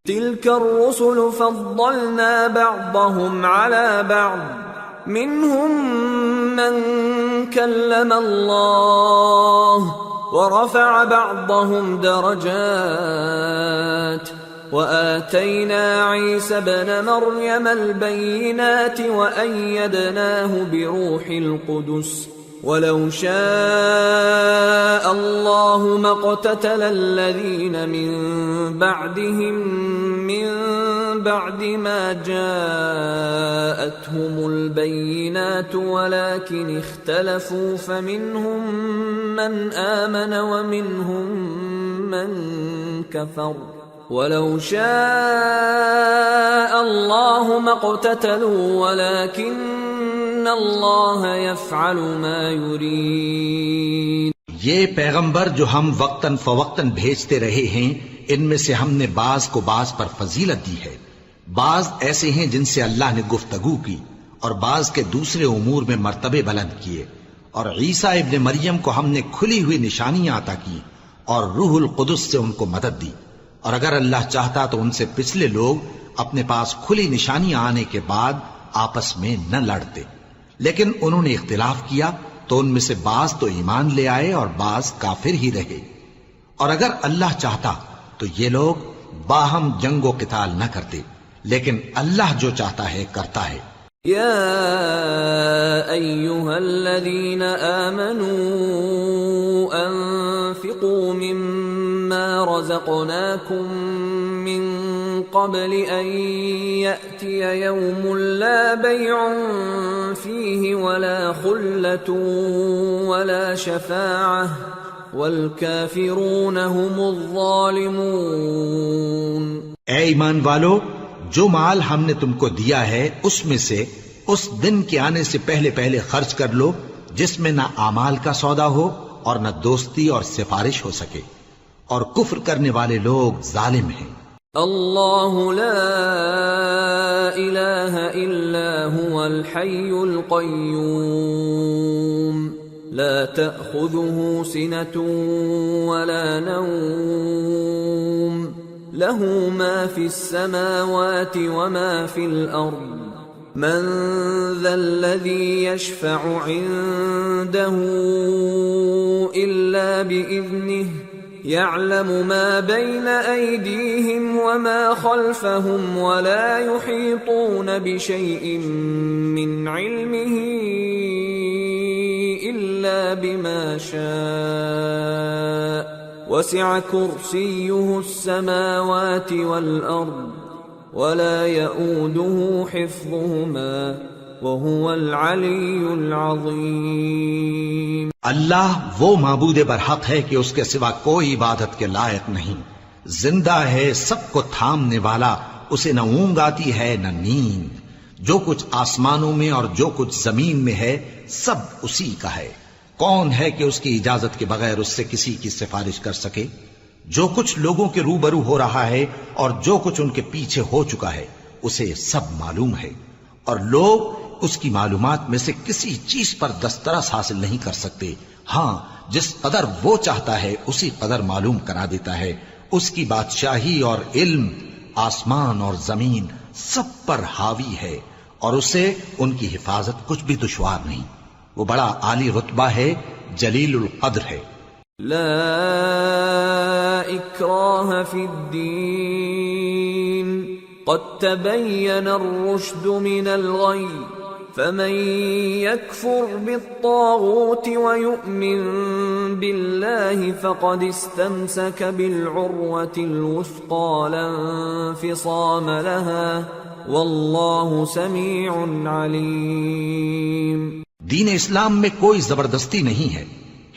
تلك الرسل فضلنا بعضهم على بعض منهم من كلم الله ورفع بعضهم درجات وآتينا عيسى ابن مريم البينات وأيدناه بروح القدس ولو شاء الله ما اقتتل الذين من بعدهم من بعد ما جاءتهم البينات ولكن اختلفوا فمنهم من آمن ومنهم من كفر ولو شاء الله ما اقتتلوا ولكن اللہ یفعل ما یرید۔ یہ پیغمبر جو ہم وقتاً فوقتاً بھیجتے رہے ہیں، ان میں سے ہم نے بعض کو بعض پر فضیلت دی ہے، بعض ایسے ہیں جن سے اللہ نے گفتگو کی، اور بعض کے دوسرے امور میں مرتبے بلند کیے، اور عیسیٰ ابن مریم کو ہم نے کھلی ہوئی نشانیاں عطا کی اور روح القدس سے ان کو مدد دی، اور اگر اللہ چاہتا تو ان سے پچھلے لوگ اپنے پاس کھلی نشانیاں آنے کے بعد آپس میں نہ لڑتے، لیکن انہوں نے اختلاف کیا تو ان میں سے بعض تو ایمان لے آئے اور بعض کافر ہی رہے، اور اگر اللہ چاہتا تو یہ لوگ باہم جنگ و قتال نہ کرتے، لیکن اللہ جو چاہتا ہے کرتا ہے۔ یا ایھا الذین آمنوا انفقوا مما رزقناکم من قبل ان یأتی یوم لا بیع فیہ ولا خلة ولا شفاعة والکافرون هم الظالمون۔ اے ایمان والو، جو مال ہم نے تم کو دیا ہے اس میں سے اس دن کے آنے سے پہلے پہلے خرچ کر لو جس میں نہ اعمال کا سودا ہو اور نہ دوستی اور سفارش ہو سکے، اور کفر کرنے والے لوگ ظالم ہیں۔ اللہ لا الہ الا هو الحی القیوم لا تأخذه سنة ولا نوم له ما في السماوات وما في الأرض من ذا الذي يشفع عنده إلا بإذنه يعلم ما بين أيديهم وما خلفهم ولا يحيطون بشيء من علمه إلا بما شاء وسع كرسيه السماوات والأرض ولا يؤوده حفظهما وهو العلی العظیم۔ اللہ وہ معبود برحق ہے کہ اس کے سوا کوئی عبادت کے لائق نہیں، زندہ ہے، سب کو تھامنے والا، اسے نہ اونگ آتی ہے نہ نیند، جو کچھ آسمانوں میں اور جو کچھ زمین میں ہے سب اسی کا ہے۔ کون ہے کہ اس کی اجازت کے بغیر اس سے کسی کی سفارش کر سکے؟ جو کچھ لوگوں کے روبرو ہو رہا ہے اور جو کچھ ان کے پیچھے ہو چکا ہے اسے سب معلوم ہے، اور لوگ اس کی معلومات میں سے کسی چیز پر دسترس حاصل نہیں کر سکتے، ہاں جس قدر وہ چاہتا ہے اسی قدر معلوم کرا دیتا ہے۔ اس کی بادشاہی اور علم آسمان اور زمین سب پر حاوی ہے، اور اسے ان کی حفاظت کچھ بھی دشوار نہیں، وہ بڑا عالی رتبہ ہے، جلیل القدر ہے۔ لا اکراہ فی الدین قد تبین الرشد من الغی فمن يكفر بالطاغوت ويؤمن بالله فقد استمسك بالعروة الوثقى لا انفصام لها والله سميع عليم۔ دین اسلام میں کوئی زبردستی نہیں ہے،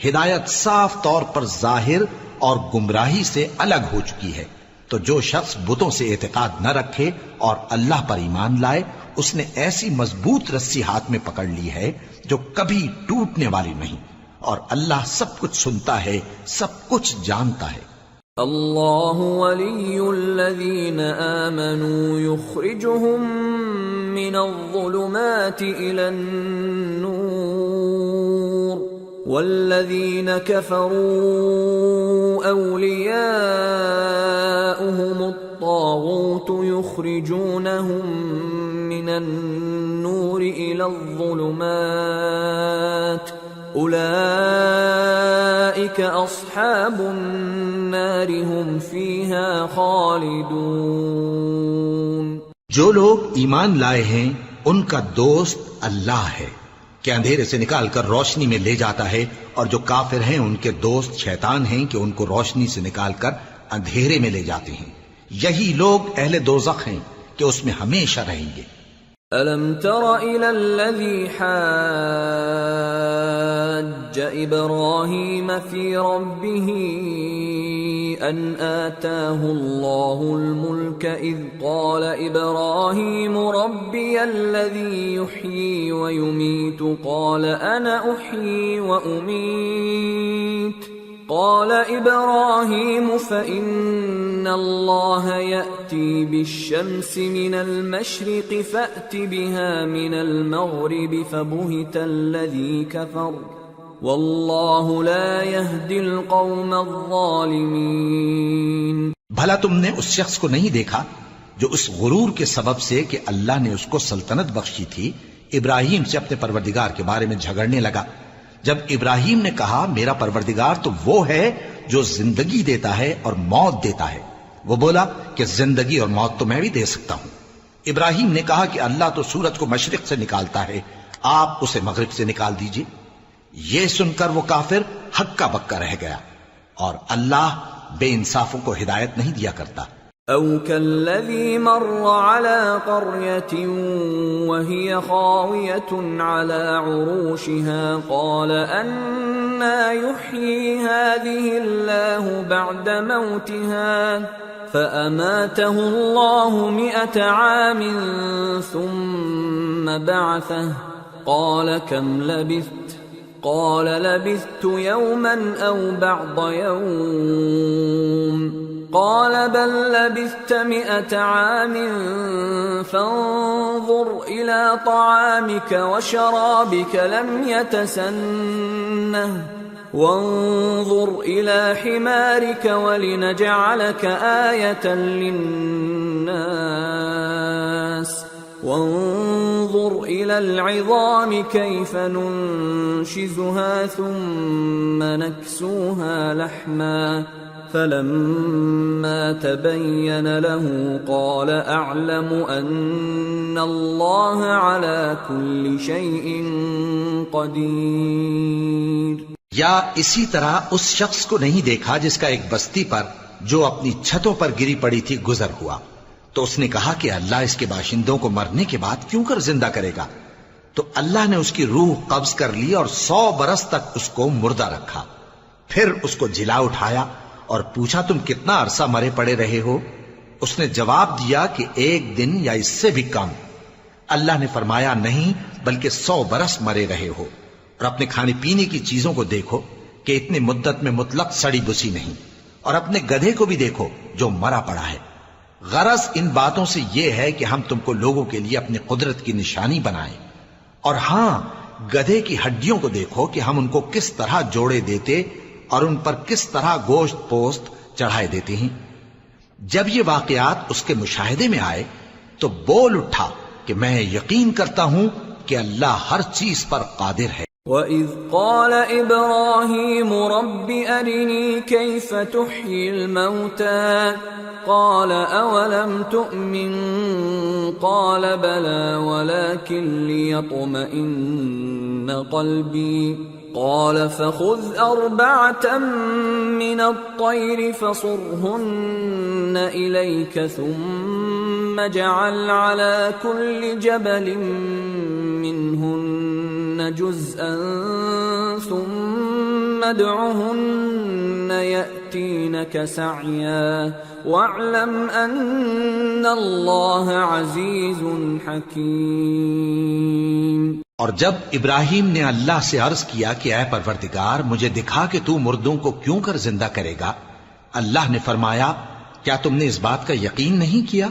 ہدایت صاف طور پر ظاہر اور گمراہی سے الگ ہو چکی ہے، تو جو شخص بتوں سے اعتقاد نہ رکھے اور اللہ پر ایمان لائے اس نے ایسی مضبوط رسی ہاتھ میں پکڑ لی ہے جو کبھی ٹوٹنے والی نہیں، اور اللہ سب کچھ سنتا ہے، سب کچھ جانتا ہے۔ اللہ ولی الذین آمنوا یخرجهم من الظلمات الى النور والذین کفروا اولیاؤهم الطاغوت يخرجونهم من النور إلى الظلمات أولئك أصحاب النار هم فيها خالدون۔ جو لوگ ایمان لائے ہیں ان کا دوست اللہ ہے کہ اندھیرے سے نکال کر روشنی میں لے جاتا ہے، اور جو کافر ہیں ان کے دوست شیطان ہیں کہ ان کو روشنی سے نکال کر اندھیرے میں لے جاتے ہیں۔ یہی لوگ اہل دوزخ ہیں کہ اس میں ہمیشہ رہیں گے۔ أَلَمْ تَرَ إِلَى الَّذِي حَاجَّ إِبْرَاهِيمَ فِي رَبِّهِ أَنْ آتَاهُ اللَّهُ الْمُلْكَ إِذْ قَالَ إِبْرَاهِيمُ رَبِّيَ الَّذِي يُحْيِي وَيُمِيتُ قَالَ أَنَا أُحْيِي وَأُمِيتُ قال إبراهيم فإن الله يأتي بالشمس من المشرق فأت بها من المغرب فبهت الذي كفر والله لا يهدي القوم الظالمين۔ بھلا تم نے اس شخص کو نہیں دیکھا جو اس غرور کے سبب سے کہ اللہ نے اس کو سلطنت بخشی تھی ابراہیم سے اپنے پروردگار کے بارے میں جھگڑنے لگا؟ جب ابراہیم نے کہا میرا پروردگار تو وہ ہے جو زندگی دیتا ہے اور موت دیتا ہے، وہ بولا کہ زندگی اور موت تو میں بھی دے سکتا ہوں۔ ابراہیم نے کہا کہ اللہ تو سورج کو مشرق سے نکالتا ہے، آپ اسے مغرب سے نکال دیجئے۔ یہ سن کر وہ کافر ہکا بکا رہ گیا، اور اللہ بے انصافوں کو ہدایت نہیں دیا کرتا۔ أَوْ كَالَّذِي مَرَّ عَلَى قَرْيَةٍ وَهِيَ خَاوِيَةٌ عَلَى عُرُوشِهَا قَالَ أَنَّى يُحْيِي هَذِهِ اللَّهُ بَعْدَ مَوْتِهَا فَأَمَاتَهُ اللَّهُ 100 عَامٍ ثُمَّ بَعَثَهُ قَالَ كَمْ لَبِثْتَ قَالَ لَبِثْتُ يَوْمًا أَوْ بَعْضَ يَوْمٍ قال بل لبثت 100 عام فانظر إلى طعامك وشرابك لم يتسنه وانظر إلى حمارك ولنجعلك آية للناس وانظر إلى العظام كيف ننشزها ثم نكسوها لحما فلما تبين له قال أعلم أن الله على كل شيء قدير۔ یا اسی طرح اس شخص کو نہیں دیکھا جس کا ایک بستی پر جو اپنی چھتوں پر گری پڑی تھی گزر ہوا، تو اس نے کہا کہ اللہ اس کے باشندوں کو مرنے کے بعد کیوں کر زندہ کرے گا؟ تو اللہ نے اس کی روح قبض کر لی اور 100 برس تک اس کو مردہ رکھا، پھر اس کو جلا اٹھایا اور پوچھا تم کتنا عرصہ مرے پڑے رہے ہو؟ اس نے جواب دیا کہ 1 دن یا اس سے بھی کم۔ اللہ نے فرمایا نہیں بلکہ 100 برس مرے رہے ہو، اور اپنے کھانے پینے کی چیزوں کو دیکھو کہ اتنی مدت میں مطلق سڑی بسی نہیں، اور اپنے گدھے کو بھی دیکھو جو مرا پڑا ہے۔ غرض ان باتوں سے یہ ہے کہ ہم تم کو لوگوں کے لیے اپنی قدرت کی نشانی بنائیں، اور ہاں گدھے کی ہڈیوں کو دیکھو کہ ہم ان کو کس طرح جوڑے دیتے اور ان پر کس طرح گوشت پوست چڑھائے دیتے ہیں۔ جب یہ واقعات اس کے مشاہدے میں آئے تو بول اٹھا کہ میں یقین کرتا ہوں کہ اللہ ہر چیز پر قادر ہے۔ وَإِذْ قَالَ إِبْرَاهِيمُ رَبِّ أَرِنِي كَيْفَ تُحْيِي الْمَوْتَى قَالَ أَوَلَمْ تُؤْمِنْ قَالَ بَلَى وَلَكِنْ لِيَطْمَئِنَّ قَلْبِي قال فخذ 4 من الطير فصرهن إليك ثم اجعل على كل جبل منهن جزءا ثم ادعهن يأتينك سعيا واعلم أن الله عزيز حكيم۔ اور جب ابراہیم نے اللہ سے عرض کیا کہ اے پروردگار مجھے دکھا کہ تو مردوں کو کیوں کر زندہ کرے گا، اللہ نے فرمایا کیا تم نے اس بات کا یقین نہیں کیا؟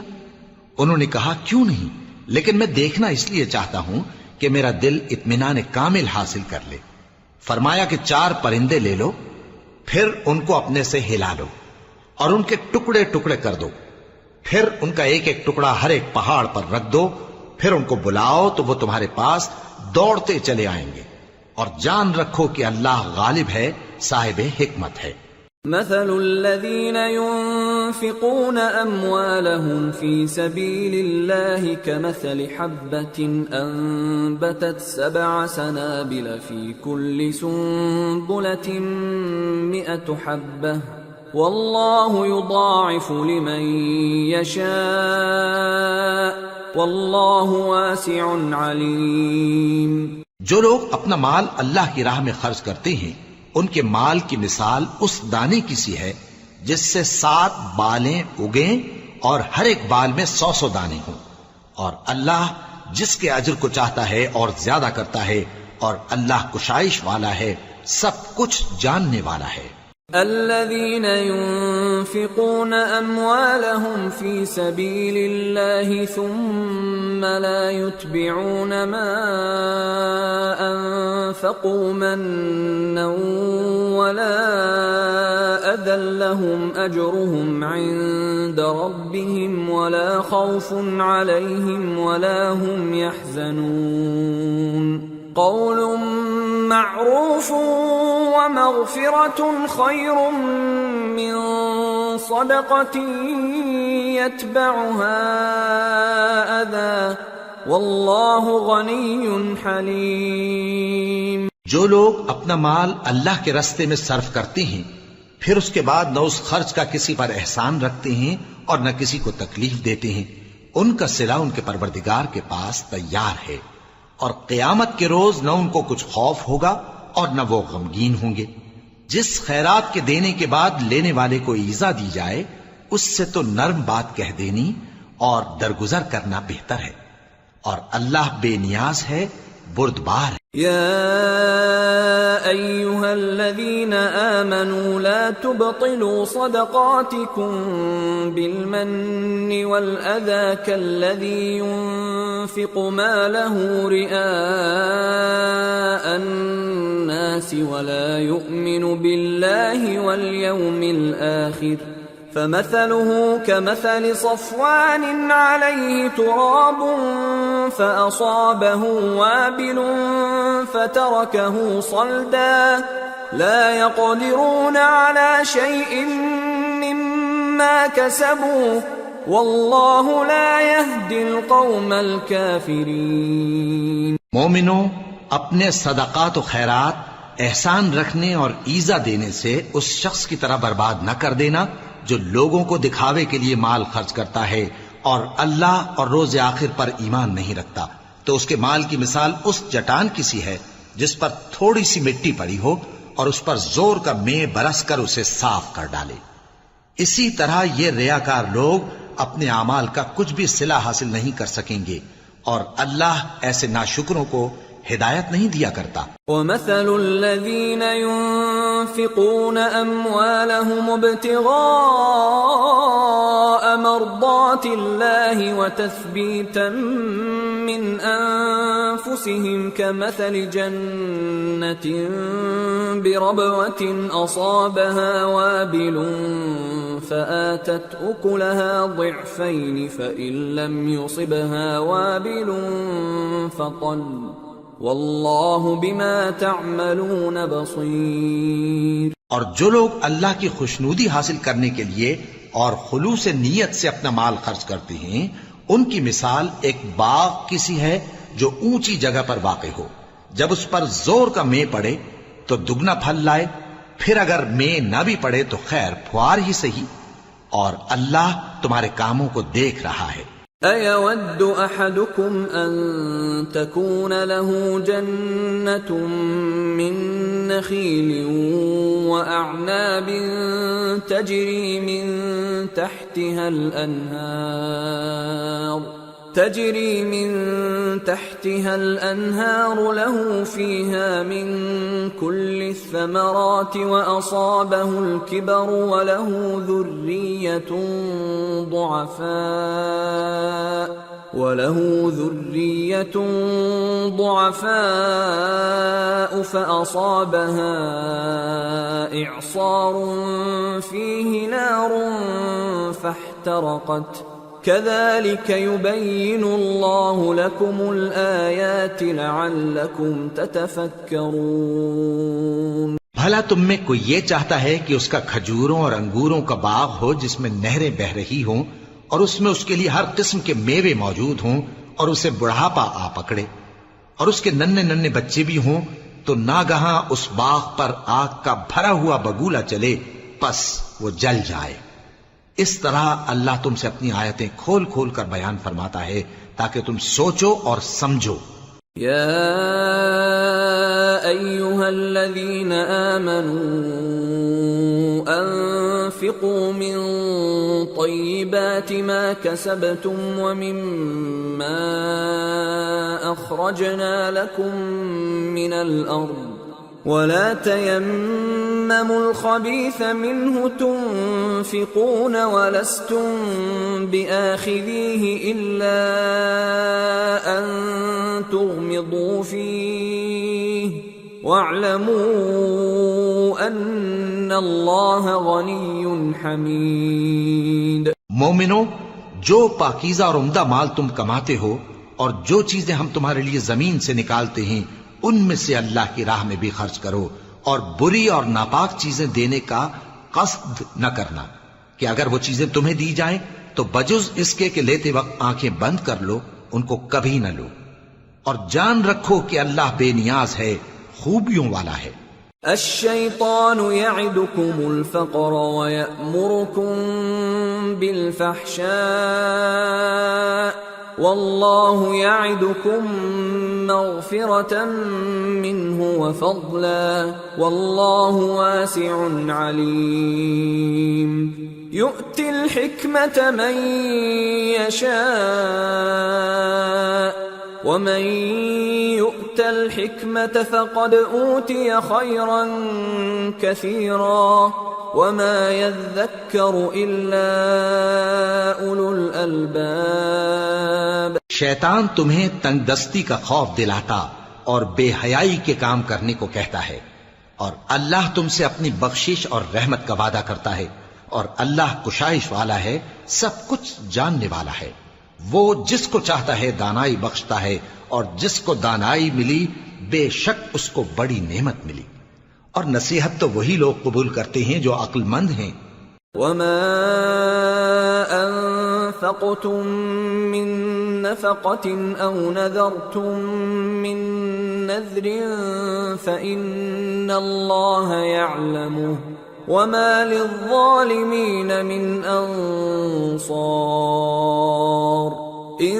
انہوں نے کہا کیوں نہیں، لیکن میں دیکھنا اس لیے چاہتا ہوں کہ میرا دل اطمینان کامل حاصل کر لے۔ فرمایا کہ 4 پرندے لے لو، پھر ان کو اپنے سے ہلا لو اور ان کے ٹکڑے ٹکڑے کر دو، پھر ان کا ایک ایک ٹکڑا ہر ایک پہاڑ پر رکھ دو، پھر ان کو بلاؤ تو وہ تمہارے پاس دوڑتے چلے آئیں گے، اور جان رکھو کہ اللہ غالب ہے، صاحب حکمت ہے۔ مثل الذين ينفقون أموالهم في سبيل الله كمثل حبة أنبتت 7 سنابل في كل سنبلة 100 حبة والله يضاعف لمن يشاء والله واسع عليم۔ جو لوگ اپنا مال اللہ کی راہ میں خرچ کرتے ہیں ان کے مال کی مثال اس دانے کی سی ہے جس سے 7 بالیں اگیں اور ہر ایک بال میں 100 دانے ہوں، اور اللہ جس کے اجر کو چاہتا ہے اور زیادہ کرتا ہے، اور اللہ کشائش والا ہے، سب کچھ جاننے والا ہے۔ الذين ينفقون أموالهم في سبيل الله ثم لا يتبعون ما أنفقوا منا ولا أذى لهم أجرهم عند ربهم ولا خوف عليهم ولا هم يحزنون قول معروف ومغفرة خير من صدقة يتبعها أذى والله غني حليم۔ جو لوگ اپنا مال اللہ کے راستے میں صرف کرتے ہیں پھر اس کے بعد نہ اس خرچ کا کسی پر احسان رکھتے ہیں اور نہ کسی کو تکلیف دیتے ہیں، ان کا صلہ ان کے پروردگار کے پاس تیار ہے، اور قیامت کے روز نہ ان کو کچھ خوف ہوگا اور نہ وہ غمگین ہوں گے۔ جس خیرات کے دینے کے بعد لینے والے کو ایذا دی جائے اس سے تو نرم بات کہہ دینی اور درگزر کرنا بہتر ہے، اور اللہ بے نیاز ہے، بردبار ہے۔ يا أيها الذين آمنوا لا تبطلوا صدقاتكم بالمن والأذى كالذي ينفق ماله رئاء الناس ولا يؤمن بالله واليوم الآخر فمثله كمثل صفوان عليه تراب فأصابه وابل فتركه صلدا لا يقدرون على شيء مما كسبوا والله لا يهدي القوم الكافرين۔ مومنوں، اپنے صدقات و خیرات احسان رکھنے اور ایذا دینے سے اس شخص کی طرح برباد نہ کر دینا جو لوگوں کو دکھاوے کے لیے مال خرچ کرتا ہے اور اللہ اور روز آخر پر ایمان نہیں رکھتا، تو اس کے مال کی مثال اس چٹان کی سی ہے جس پر تھوڑی سی مٹی پڑی ہو اور اس پر زور کا مے برس کر اسے صاف کر ڈالے۔ اسی طرح یہ ریاکار لوگ اپنے اعمال کا کچھ بھی صلہ حاصل نہیں کر سکیں گے، اور اللہ ایسے ناشکروں کو ہدایت نہیں دیا کرتا۔ وَمَثَلُ الَّذِينَ يُنفِقُونَ أَمْوَالَهُمُ ابْتِغَاءَ مَرْضَاتِ اللَّهِ وَتَثْبِيتًا مِّنْ أَنفُسِهِمْ كَمَثَلِ جَنَّةٍ بِرَبْوَةٍ أَصَابَهَا وَابِلٌ فَآتَتْ أُكُلَهَا ضِعْفَيْنِ فَإِن لَّمْ يُصِبْهَا وَابِلٌ فَطَلٌّ واللہ بما تعملون بصیر۔ اور جو لوگ اللہ کی خوشنودی حاصل کرنے کے لیے اور خلوص نیت سے اپنا مال خرچ کرتے ہیں ان کی مثال ایک باغ کی سی ہے جو اونچی جگہ پر واقع ہو، جب اس پر زور کا مے پڑے تو دگنا پھل لائے، پھر اگر مے نہ بھی پڑے تو خیر پھوار ہی صحیح، اور اللہ تمہارے کاموں کو دیکھ رہا ہے۔ أَيَوَدُّ أَحَدُكُمْ أَن تَكُونَ لَهُ جَنَّةٌ مِّن نَّخِيلٍ وَأَعْنَابٍ تَجْرِي مِن تحتها الأنهار له فيها من كل الثمرات وأصابه الكبر وله ذرية ضعفاء فأصابها إعصار فيه نار فاحترقت كذلك يبين الله لكم الآيات لعلكم تتفكرون۔ بھلا تم میں کوئی یہ چاہتا ہے کہ اس کا کھجوروں اور انگوروں کا باغ ہو جس میں نہریں بہ رہی ہوں اور اس میں اس کے لیے ہر قسم کے میوے موجود ہوں اور اسے بڑھاپا آ پکڑے اور اس کے ننھے ننھے بچے بھی ہوں تو ناگہاں اس باغ پر آگ کا بھرا ہوا بگولا چلے پس وہ جل جائے۔ اس طرح اللہ تم سے اپنی آیتیں کھول کھول کر بیان فرماتا ہے تاکہ تم سوچو اور سمجھو۔ يا أيها الذين آمنوا أنفقوا من طيبات ما كسبتم ومما أخرجنا لكم من الأرض ولا تيمموا الخبيث منه تنفقون ولستم بآخذيه إلا أن تغمضوا فيه واعلموا أن الله غني حميد۔ مومنو، جو پاکیزہ اور عمدہ مال تم کماتے ہو اور جو چیزیں ہم تمہارے لیے زمین سے نکالتے ہیں ان میں سے اللہ کی راہ میں بھی خرچ کرو اور بری اور ناپاک چیزیں دینے کا قصد نہ کرنا کہ اگر وہ چیزیں تمہیں دی جائیں تو بجز اس کے کہ لیتے وقت آنکھیں بند کر لو ان کو کبھی نہ لو، اور جان رکھو کہ اللہ بے نیاز ہے، خوبیوں والا ہے۔ الشیطان یعدکم الفقر ویأمرکم بالفحشاء واللہ یعدکم مغفرة منہ وفضلا واللہ واسع علیم۔ یؤتی الحکمة من یشاء ومن يؤت الحكمة فقد أوتي خيرا كثيرا وما يذكر إلا أولو الألباب۔ شیطان تمہیں تنگ دستی کا خوف دلاتا اور بے حیائی کے کام کرنے کو کہتا ہے، اور اللہ تم سے اپنی بخشش اور رحمت کا وعدہ کرتا ہے، اور اللہ کشائش والا ہے، سب کچھ جاننے والا ہے۔ وہ جس کو چاہتا ہے دانائی بخشتا ہے، اور جس کو دانائی ملی بے شک اس کو بڑی نعمت ملی، اور نصیحت تو وہی لوگ قبول کرتے ہیں جو عقل مند ہیں۔ وما انفقتم من نفقة او نذرتم من نذر فإن الله يعلمه وما للظالمين من انصار۔ ان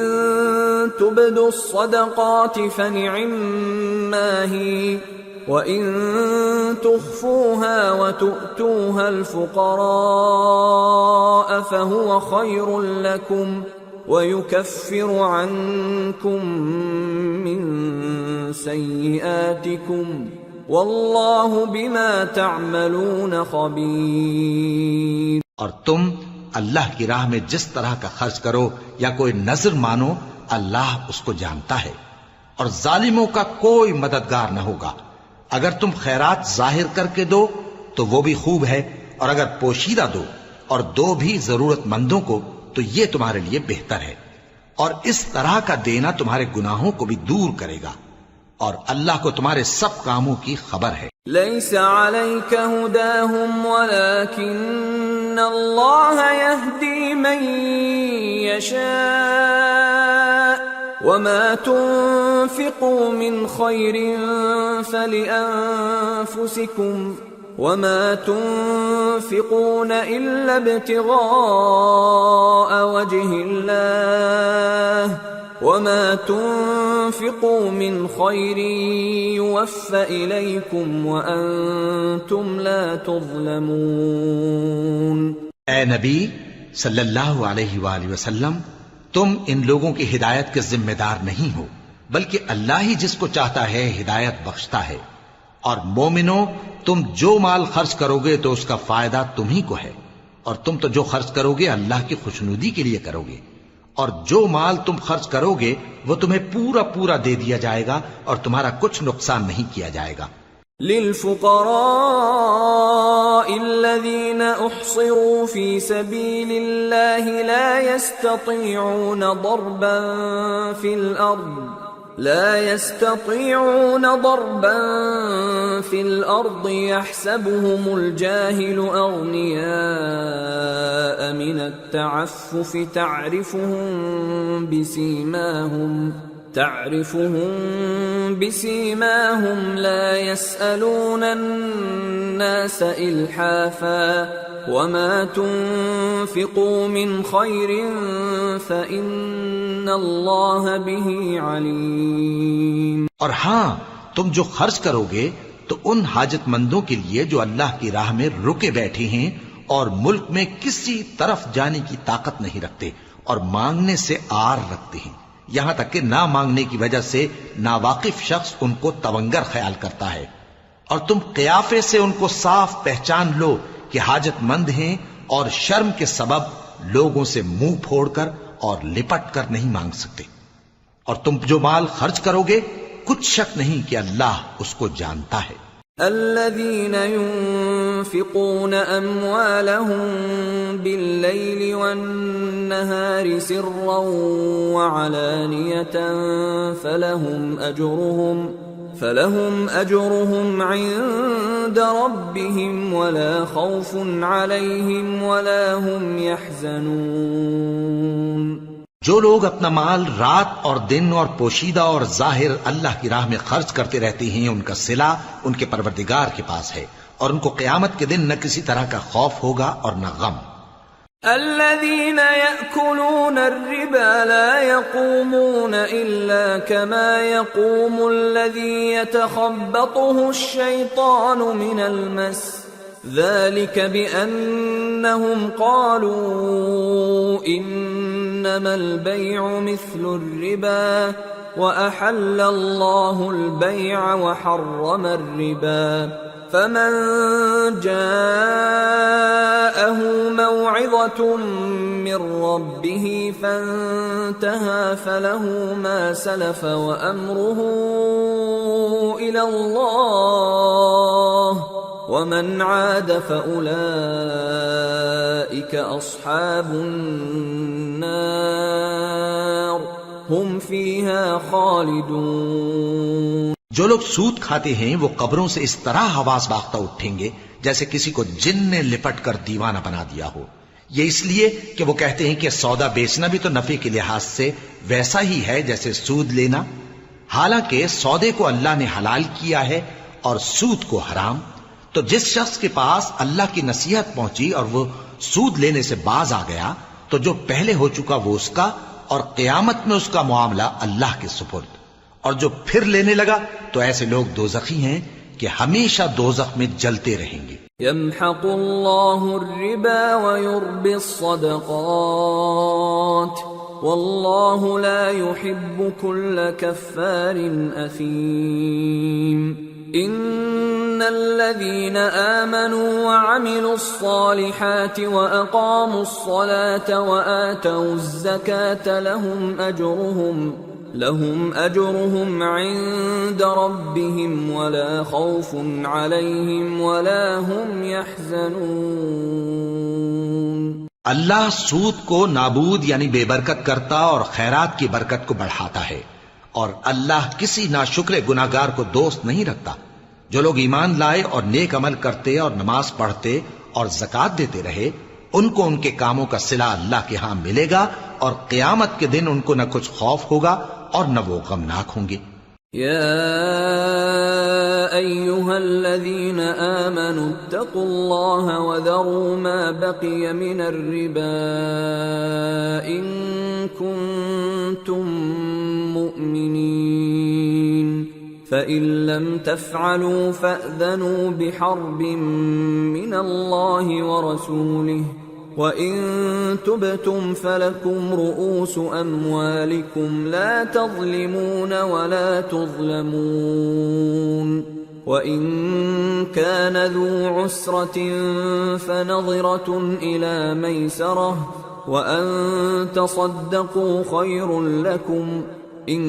تبدوا الصدقات فنعما هي وَإِن تُخْفُوهَا وَتُؤْتُوهَا الْفُقَرَاءَ فَهُوَ خَيْرٌ لَكُمْ وَيُكَفِّرُ عَنكُم مِّن سَيِّئَاتِكُمْ وَاللَّهُ بِمَا تَعْمَلُونَ خَبِيرٌ۔ اور تم اللہ کی راہ میں جس طرح کا خرچ کرو یا کوئی نذر مانو، اللہ اس کو جانتا ہے، اور ظالموں کا کوئی مددگار نہ ہوگا۔ اگر تم خیرات ظاہر کر کے دو تو وہ بھی خوب ہے، اور اگر پوشیدہ دو اور دو بھی ضرورت مندوں کو تو یہ تمہارے لیے بہتر ہے، اور اس طرح کا دینا تمہارے گناہوں کو بھی دور کرے گا، اور اللہ کو تمہارے سب کاموں کی خبر ہے۔ لیس علیک ہداہم ولکن اللہ یہدی من یشاء وما تنفقوا من خير فلأنفسكم وما تنفقون إلا ابتغاء وجه الله وما تنفقوا من خير يوفى إليكم وأنتم لا تظلمون۔ اے نبی صلی اللہ علیہ وآلہ وسلم، تم ان لوگوں کی ہدایت کے ذمہ دار نہیں ہو، بلکہ اللہ ہی جس کو چاہتا ہے ہدایت بخشتا ہے۔ اور مومنو، تم جو مال خرچ کرو گے تو اس کا فائدہ تم ہی کو ہے، اور تم تو جو خرچ کرو گے اللہ کی خوشنودی کے لیے کرو گے، اور جو مال تم خرچ کرو گے وہ تمہیں پورا پورا دے دیا جائے گا اور تمہارا کچھ نقصان نہیں کیا جائے گا۔ للفقراء الذين احصروا في سبيل الله لا يستطيعون ضربا في الأرض يحسبهم الجاهل أغنياء من التعفف تعرفهم بسيماهم لا يسألون الناس إلحافا وما تنفقوا من خير فإن الله به عليم۔ اور ہاں، تم جو خرچ کرو گے تو ان حاجت مندوں کے لیے جو اللہ کی راہ میں رکے بیٹھے ہیں اور ملک میں کسی طرف جانے کی طاقت نہیں رکھتے اور مانگنے سے آر رکھتے ہیں، یہاں تک کہ نہ مانگنے کی وجہ سے ناواقف شخص ان کو تونگر خیال کرتا ہے، اور تم قیافے سے ان کو صاف پہچان لو کہ حاجت مند ہیں اور شرم کے سبب لوگوں سے منہ پھوڑ کر اور لپٹ کر نہیں مانگ سکتے۔ اور تم جو مال خرچ کرو گے کچھ شک نہیں کہ اللہ اس کو جانتا ہے۔ الذين ينفقون أموالهم بالليل والنهار سرا وعلانية فلهم أجرهم عند ربهم ولا خوف عليهم ولا هم يحزنون۔ جو لوگ اپنا مال رات اور دن اور پوشیدہ اور ظاہر اللہ کی راہ میں خرچ کرتے رہتے ہیں، ان کا صلہ ان کے پروردگار کے پاس ہے، اور ان کو قیامت کے دن نہ کسی طرح کا خوف ہوگا اور نہ غم۔ الذين يأكلون الربا لا يقومون إلا كما يقوم الذي يتخبطه الشيطان من المس، ذلك بأنهم قالوا إنما البيع مثل الربا وأحل الله البيع وحرم الربا، فمن جاءه موعظة من ربه فانتهى فله ما سلف وأمره إلى الله ومن عاد فأولئك أصحاب النار هم فيها خالدون۔ جو لوگ سود کھاتے ہیں وہ قبروں سے اس طرح حواس باختہ اٹھیں گے جیسے کسی کو جن نے لپٹ کر دیوانہ بنا دیا ہو، یہ اس لیے کہ وہ کہتے ہیں کہ سودا بیچنا بھی تو نفع کے لحاظ سے ویسا ہی ہے جیسے سود لینا، حالانکہ سودے کو اللہ نے حلال کیا ہے اور سود کو حرام۔ تو جس شخص کے پاس اللہ کی نصیحت پہنچی اور وہ سود لینے سے باز آ گیا تو جو پہلے ہو چکا وہ اس کا، اور قیامت میں اس کا معاملہ اللہ کے سپرد۔ اور جو پھر لینے لگا تو ایسے لوگ دوزخی ہیں کہ ہمیشہ دوزخ میں جلتے رہیں گے۔ يمحق الله الربا ويربي الصدقات والله لا يحب كل كفار أثيم۔ إن الذين آمنوا وعملوا الصالحات وأقاموا الصلاة وآتوا الزكاة لهم أجرهم عند ربهم ولا خوف عليهم ولا هم يحزنون۔ اللہ سود کو نابود یعنی بے برکت کرتا اور خیرات کی برکت کو بڑھاتا ہے، اور اللہ کسی ناشکر گناہگار کو دوست نہیں رکھتا۔ جو لوگ ایمان لائے اور نیک عمل کرتے اور نماز پڑھتے اور زکوٰۃ دیتے رہے، ان کو ان کے کاموں کا صلہ اللہ کے ہاں ملے گا، اور قیامت کے دن ان کو نہ کچھ خوف ہوگا اور نہ وہ غمناک ہوں گے۔ يا أيها الذين آمنوا اتقوا الله وذروا ما بقي من الربا إن كنتم مؤمنين فإن لم تفعلوا فأذنوا بحرب من الله ورسوله وَإِن تُبْتُمْ فَلَكُمْ رُؤُوسُ أَمْوَالِكُمْ لَا تَظْلِمُونَ وَلَا تُظْلَمُونَ وَإِن كَانَ ذُو عُسْرَةٍ فَنَظِرَةٌ إِلَى مَيْسَرَةٍ وَأَن تَصَدَّقُوا خَيْرٌ لَكُمْ إِن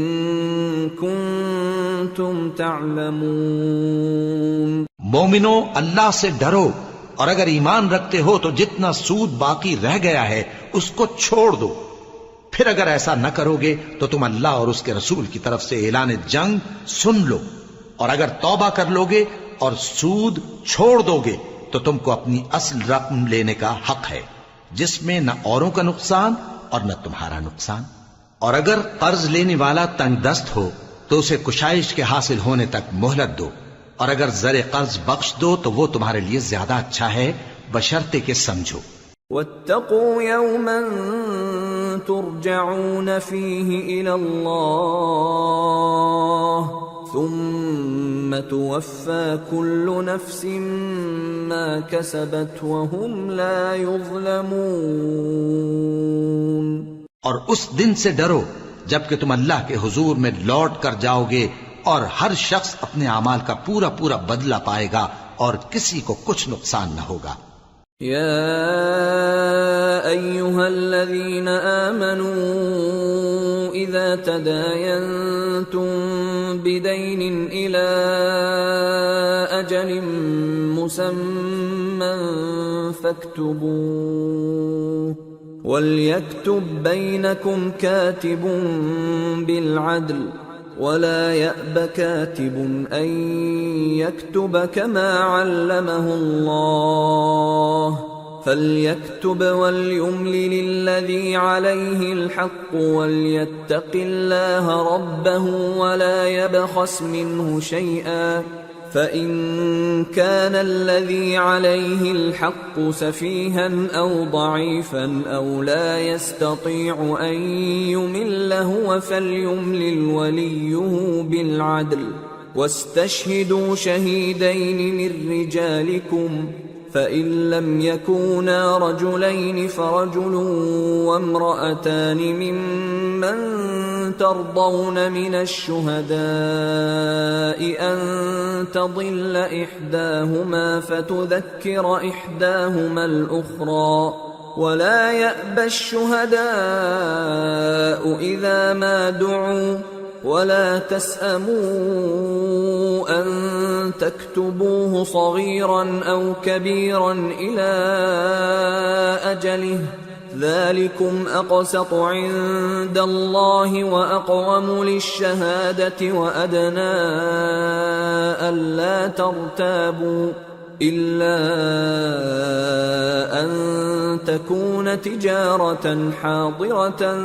كُنتُمْ تَعْلَمُونَ۔ مومنو، اللہ سے ڈرو اور اگر ایمان رکھتے ہو تو جتنا سود باقی رہ گیا ہے اس کو چھوڑ دو. پھر اگر ایسا نہ کرو گے تو تم اللہ اور اس کے رسول کی طرف سے اعلان جنگ سن لو. اور اگر توبہ کر لو گے اور سود چھوڑ دو گے تو تم کو اپنی اصل رقم لینے کا حق ہے، جس میں نہ اوروں کا نقصان اور نہ تمہارا نقصان. اور اگر قرض لینے والا تنگ دست ہو تو اسے کشائش کے حاصل ہونے تک مہلت دو، اور اگر زر قرض بخش دو تو وہ تمہارے لیے زیادہ اچھا ہے، بشرطے کہ سمجھو. واتقوا يوما ترجعون فيه إلى الله ثم توفى كل نفس ما كسبت وهم لا يظلمون. اور اس دن سے ڈرو جب کہ تم اللہ کے حضور میں لوٹ کر جاؤ گے اور ہر شخص اپنے اعمال کا پورا پورا بدلہ پائے گا اور کسی کو کچھ نقصان نہ ہوگا. يا أيها الذين آمنوا إذا تداينتم بدين إلى أجل مسمى فاكتبوه وليكتب بينكم كاتب بالعدل ولا يأب كاتب أن يكتب كما علمه الله فليكتب وليملل الذي عليه الحق وليتق الله ربه ولا يبخس منه شيئا فإن كان الذي عليه الحق سفيها أو ضعيفا أو لا يستطيع أن يمل هو فليملل وليه بالعدل واستشهدوا شهيدين من رجالكم فإن لم يكونا رجلين فرجل وامرأتان ممن ترضون من الشهداء أن تضل إحداهما فتذكر إحداهما الأخرى ولا يأبى الشهداء إذا ما دعوا ولا تسأموا أن تكتبوه صغيرا أو كبيرا إلى أجله ذلكم أقسط عند الله وأقوم للشهادة وأدنى ألا ترتابوا إلا أن تكون تجارة حاضرة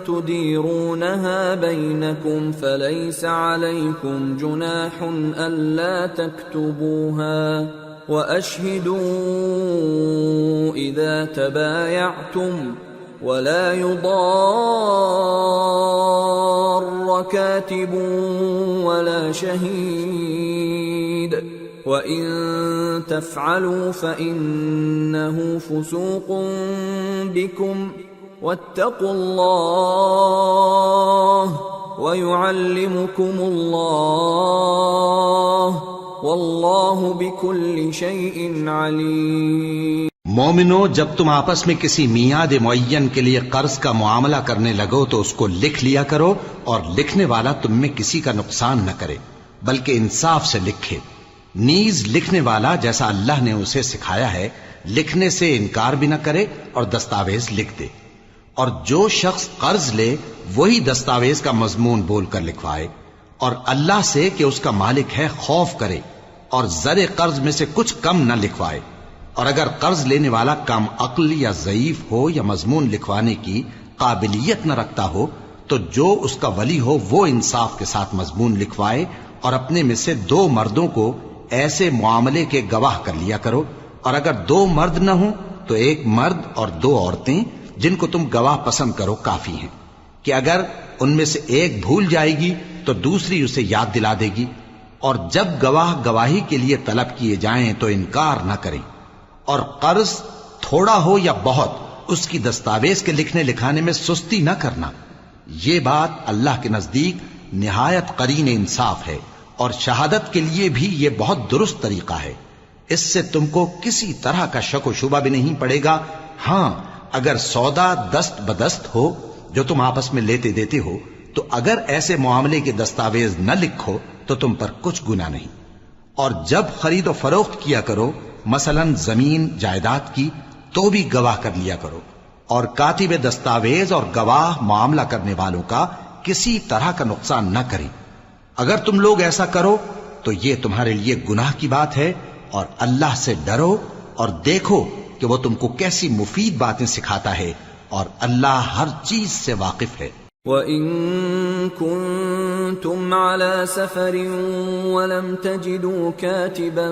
تديرونها بينكم فليس عليكم جناح ألا تكتبوها وأشهدوا إذا تبايعتم ولا يضار كاتب ولا شهيد وَإِن تَفْعَلُوا فَإِنَّهُ فُسُوقٌ بِكُمْ وَاتَّقُوا اللَّهَ وَيُعَلِّمُكُمُ اللَّهُ وَاللَّهُ بِكُلِّ شَيْءٍ عَلِيمٌ. مومنو، جب تم آپس میں کسی میعاد معین کے لیے قرض کا معاملہ کرنے لگو تو اس کو لکھ لیا کرو، اور لکھنے والا تم میں کسی کا نقصان نہ کرے بلکہ انصاف سے لکھے. نیز لکھنے والا جیسا اللہ نے اسے سکھایا ہے لکھنے سے انکار بھی نہ کرے اور دستاویز لکھ دے. اور جو شخص قرض لے وہی دستاویز کا مضمون بول کر لکھوائے، اور اللہ سے کہ اس کا مالک ہے خوف کرے، اور زر قرض میں سے کچھ کم نہ لکھوائے. اور اگر قرض لینے والا کم عقل یا ضعیف ہو یا مضمون لکھوانے کی قابلیت نہ رکھتا ہو تو جو اس کا ولی ہو وہ انصاف کے ساتھ مضمون لکھوائے، اور اپنے میں سے 2 مردوں کو ایسے معاملے کے گواہ کر لیا کرو. اور اگر 2 مرد نہ ہوں تو 1 مرد اور 2 عورتیں جن کو تم گواہ پسند کرو کافی ہیں، کہ اگر ان میں سے ایک بھول جائے گی تو دوسری اسے یاد دلا دے گی. اور جب گواہ گواہی کے لیے طلب کیے جائیں تو انکار نہ کریں. اور قرض تھوڑا ہو یا بہت اس کی دستاویز کے لکھنے لکھانے میں سستی نہ کرنا. یہ بات اللہ کے نزدیک نہایت قرین انصاف ہے، اور شہادت کے لیے بھی یہ بہت درست طریقہ ہے. اس سے تم کو کسی طرح کا شک و شبہ بھی نہیں پڑے گا. ہاں، اگر سودا دست بدست ہو جو تم آپس میں لیتے دیتے ہو تو اگر ایسے معاملے کے دستاویز نہ لکھو تو تم پر کچھ گناہ نہیں. اور جب خرید و فروخت کیا کرو مثلاً زمین جائیداد کی، تو بھی گواہ کر لیا کرو، اور کاتب دستاویز اور گواہ معاملہ کرنے والوں کا کسی طرح کا نقصان نہ کریں۔ اگر تم لوگ ایسا کرو تو یہ تمہارے لیے گناہ کی بات ہے، اور اللہ سے ڈرو اور دیکھو کہ وہ تم کو کیسی مفید باتیں سکھاتا ہے، اور اللہ ہر چیز سے واقف ہے۔ وَإِن كُنتُمْ عَلَى سَفَرٍ وَلَمْ تَجِدُوا كَاتِبًا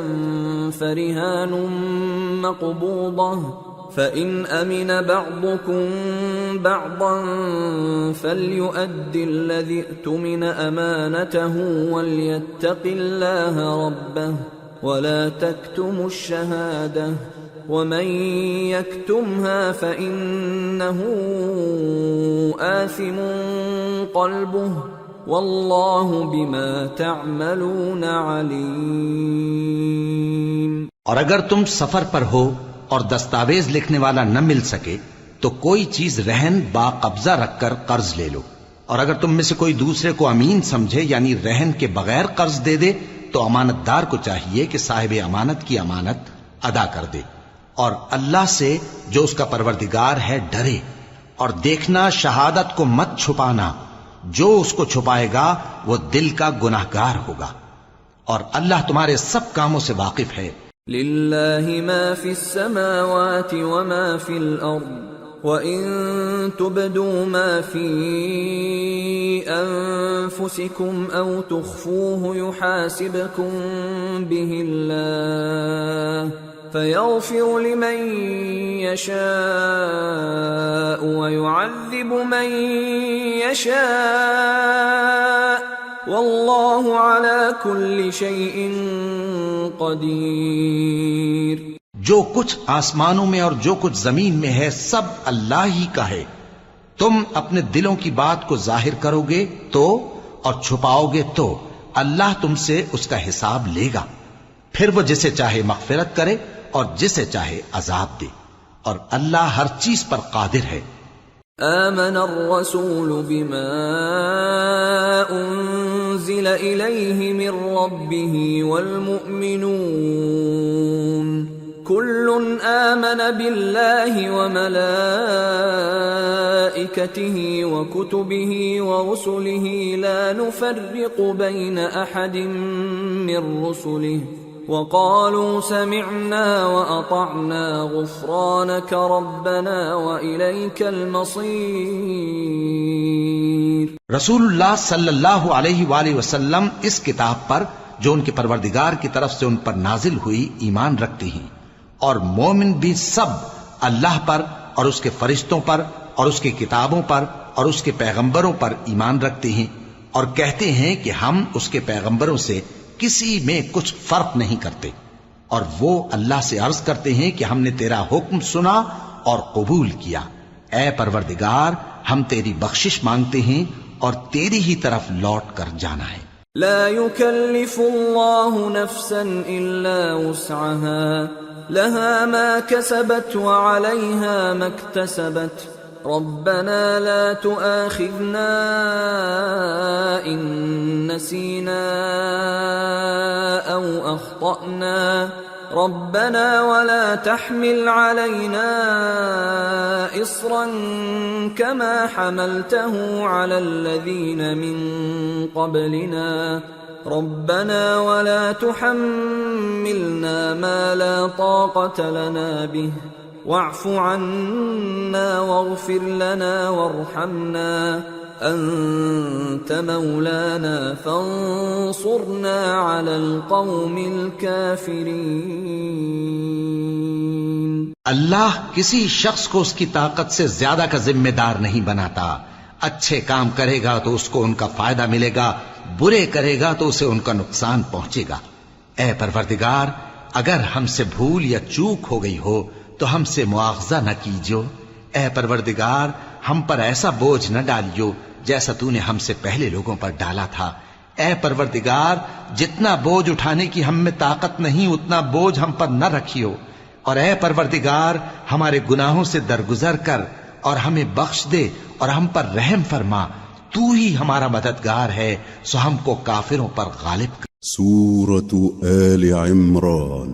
فَرِهَانٌ مَّقْبُوضَةٌ فَإِنْ أَمِنَ بَعْضُكُمْ بَعْضًا فَلْيُؤَدِّ الَّذِي اؤْتُمِنَ أَمَانَتَهُ وَلْيَتَّقِ اللَّهَ رَبَّهُ وَلَا تَكْتُمُوا الشَّهَادَةَ وَمَن يَكْتُمْهَا فَإِنَّهُ آثِمٌ قَلْبُهُ وَاللَّهُ بِمَا تَعْمَلُونَ عَلِيمٌ۔ اور اگر تم سفر پر ہو اور دستاویز لکھنے والا نہ مل سکے تو کوئی چیز رہن با قبضہ رکھ کر قرض لے لو، اور اگر تم میں سے کوئی دوسرے کو امین سمجھے یعنی رہن کے بغیر قرض دے دے تو امانت دار کو چاہیے کہ صاحب امانت کی امانت ادا کر دے، اور اللہ سے جو اس کا پروردگار ہے ڈرے، اور دیکھنا شہادت کو مت چھپانا، جو اس کو چھپائے گا وہ دل کا گناہگار ہوگا، اور اللہ تمہارے سب کاموں سے واقف ہے۔ لِلَّهِ مَا فِي السَّمَاوَاتِ وَمَا فِي الْأَرْضِ وَإِن تُبْدُوا مَا فِي أَنفُسِكُمْ أَوْ تُخْفُوهُ يُحَاسِبْكُم بِهِ اللَّهُ فَيَغْفِرُ لِمَن يَشَاءُ وَيُعَذِّبُ مَن يَشَاءُ وَاللَّهُ عَلَى كُلِّ شَيْءٍ قدیر۔ جو کچھ آسمانوں میں اور جو کچھ زمین میں ہے سب اللہ ہی کا ہے۔ تم اپنے دلوں کی بات کو ظاہر کرو گے تو اور چھپاؤ گے تو اللہ تم سے اس کا حساب لے گا، پھر وہ جسے چاہے مغفرت کرے اور جسے چاہے عذاب دے، اور اللہ ہر چیز پر قادر ہے۔ آمن الرسول بما انزل الیہ من ربہ والمؤمنون كل آمن بالله وملائكته وكتبه ورسله لا نفرق بين أحد من رسله وقالوا سمعنا وأطعنا غفرانك ربنا وإليك المصير۔ رسول اللہ صلی اللہ علیہ وآلہ وسلم اس کتاب پر جو ان کے پروردگار کی طرف سے ان پر نازل ہوئی ایمان رکھتے ہیں، اور مومن بھی سب اللہ پر اور اس کے فرشتوں پر اور اس کی کتابوں پر اور اس کے پیغمبروں پر ایمان رکھتے ہیں، اور کہتے ہیں کہ ہم اس کے پیغمبروں سے کسی میں کچھ فرق نہیں کرتے، اور وہ اللہ سے عرض کرتے ہیں کہ ہم نے تیرا حکم سنا اور قبول کیا۔ اے پروردگار، ہم تیری بخشش مانگتے ہیں اور تیری ہی طرف لوٹ کر جانا ہے۔ لا يكلف الله نفسا الا وسعها لها ما كسبت وعليها ما اكتسبت ربنا لا تؤاخذنا إن نسينا أو أخطأنا ربنا ولا تحمل علينا إصرا كما حملته على الذين من قبلنا ربنا ولا تحملنا ما لا طاقة لنا به واعف عنا واغفر لنا وارحمنا أنت مولانا فانصرنا على القوم الكافرين۔ اللہ کسی شخص کو اس کی طاقت سے زیادہ کا ذمہ دار نہیں بناتا۔ اچھے کام کرے گا تو اس کو ان کا فائدہ ملے گا، برے کرے گا تو اسے ان کا نقصان پہنچے گا۔ اے پروردگار، اگر ہم سے بھول یا چوک ہو گئی ہو تو ہم سے مواخذہ نہ کیجو۔ اے پروردگار، ہم پر ایسا بوجھ نہ ڈالیو جیسا تو نے ہم سے پہلے لوگوں پر ڈالا تھا۔ اے پروردگار، جتنا بوجھ اٹھانے کی ہم میں طاقت نہیں اتنا بوجھ ہم پر نہ رکھیو، اور اے پروردگار ہمارے گناہوں سے درگزر کر اور ہمیں بخش دے اور ہم پر رحم فرما، تو ہی ہمارا مددگار ہے، سو ہم کو کافروں پر غالب کر۔ سورة آل عمران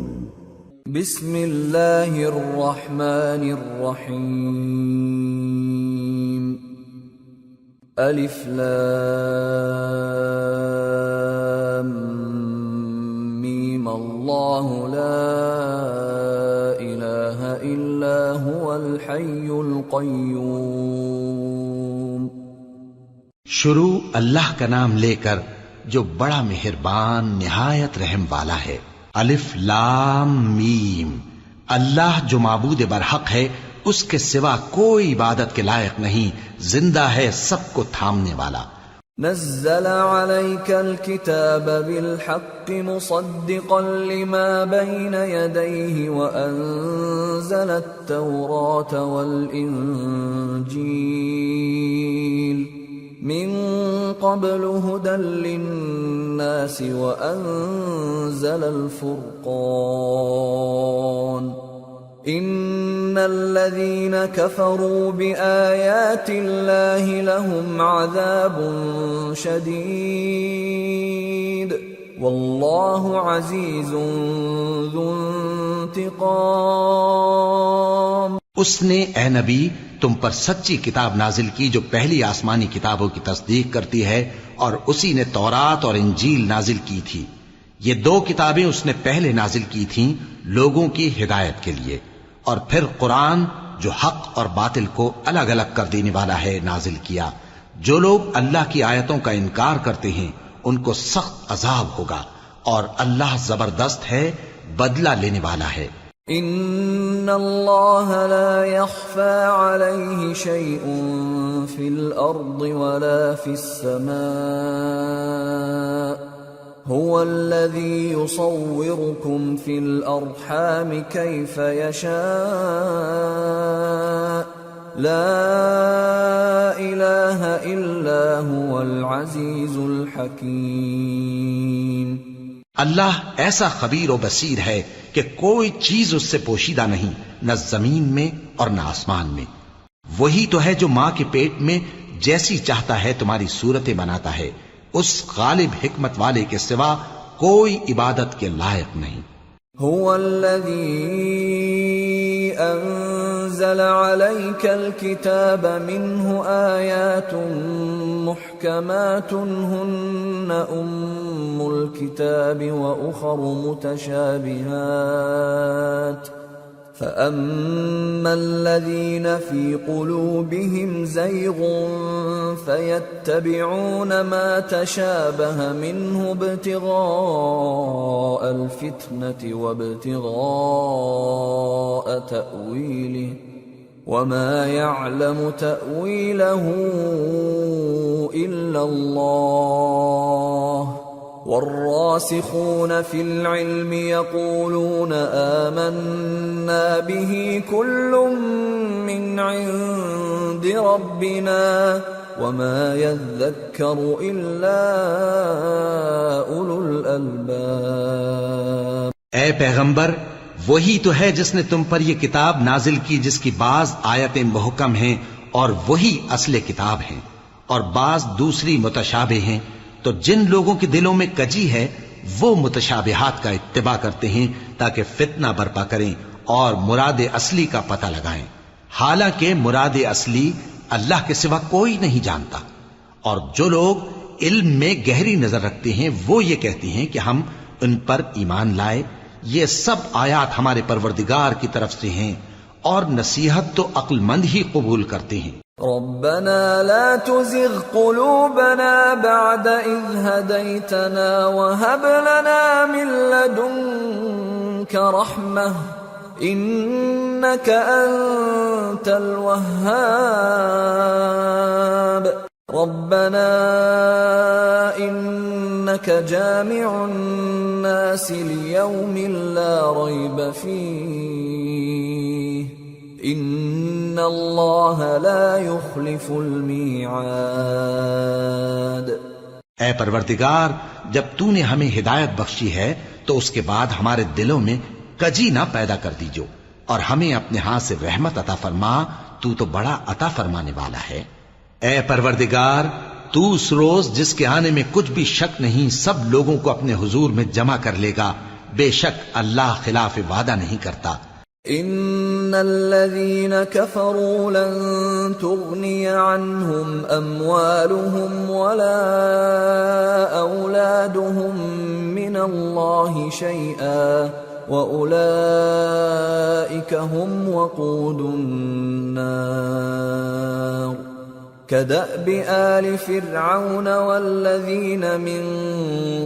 بسم اللہ الرحمن الرحیم الف لام میم اللہ لا الہ الا هو الحی القیوم۔ شروع اللہ کا نام لے کر جو بڑا مہربان نہایت رحم والا ہے۔ الف لام میم، اللہ جو معبود برحق ہے اس کے سوا کوئی عبادت کے لائق نہیں، زندہ ہے سب کو تھامنے والا۔ نزل عليك الكتاب بالحق مصدقا لما بين يديه وأنزل التوراة والإنجيل من قبل هدى للناس وأنزل الفرقان إن الذين كفروا بآيات الله لهم عذاب شديد والله عزيز ذو انتقام۔ اس نے اے نبی تم پر سچی کتاب نازل کی جو پہلی آسمانی کتابوں کی تصدیق کرتی ہے، اور اسی نے تورات اور انجیل نازل کی تھی۔ یہ دو کتابیں اس نے پہلے نازل کی تھیں لوگوں کی ہدایت کے لیے، اور پھر قرآن جو حق اور باطل کو الگ الگ کر دینے والا ہے نازل کیا۔ جو لوگ اللہ کی آیتوں کا انکار کرتے ہیں ان کو سخت عذاب ہوگا، اور اللہ زبردست ہے، بدلہ لینے والا ہے۔ ان اللہ لا يخفى عليه شيء في الارض ولا في السماء هو الذي يصوركم في الارحام كيف يشاء لا اله الا هو العزيز الحكيم۔ اللہ ایسا خبیر و بصیر ہے کہ کوئی چیز اس سے پوشیدہ نہیں، نہ زمین میں اور نہ آسمان میں۔ وہی تو ہے جو ماں کے پیٹ میں جیسی چاہتا ہے تمہاری صورتیں بناتا ہے، اس غالب حکمت والے کے سوا کوئی عبادت کے لائق نہیں۔ هو الذي انزل عليك الكتاب منه آيات محكمات هن ام الكتاب واخر متشابهات فأما الذين في قلوبهم زيغ فيتبعون ما تشابه منه ابتغاء الفتنة وابتغاء تأويله وما يعلم تأويله إلا الله والراسخون في العلم يقولون آمنا به كل من عند ربنا وما يذكر إلا أولو الألباب۔ اے پیغمبر، وہی تو ہے جس نے تم پر یہ کتاب نازل کی جس کی بعض آیتیں محکم ہیں اور وہی اصل کتاب ہیں، اور بعض دوسری متشابہ ہیں۔ تو جن لوگوں کے دلوں میں کجی ہے وہ متشابہات کا اتباع کرتے ہیں تاکہ فتنہ برپا کریں اور مراد اصلی کا پتہ لگائیں، حالانکہ مراد اصلی اللہ کے سوا کوئی نہیں جانتا۔ اور جو لوگ علم میں گہری نظر رکھتے ہیں وہ یہ کہتے ہیں کہ ہم ان پر ایمان لائے۔ یہ سب آیات ہمارے پروردگار کی طرف سے ہیں، اور نصیحت تو عقل مند ہی قبول کرتے ہیں۔ ربنا لا تزغ قلوبنا بعد إذ هديتنا وهب لنا من لدنك رحمة إنك أنت الوهاب ربنا إنك جامع الناس ليوم لا ريب فيه ان اللہ لا يخلف المیعاد۔ اے پروردگار، جب تو نے ہمیں ہدایت بخشی ہے تو اس کے بعد ہمارے دلوں میں کجی نہ پیدا کر دیجو، اور ہمیں اپنے ہاتھ سے رحمت عطا فرما، تو بڑا عطا فرمانے والا ہے۔ اے پروردگار، تو اس روز جس کے آنے میں کچھ بھی شک نہیں سب لوگوں کو اپنے حضور میں جمع کر لے گا، بے شک اللہ خلاف وعدہ نہیں کرتا. ان الذين كفروا لن تغني عنهم اموالهم ولا اولادهم من الله شيئا واولئك هم وقود النار كدأب آل فرعون والذين من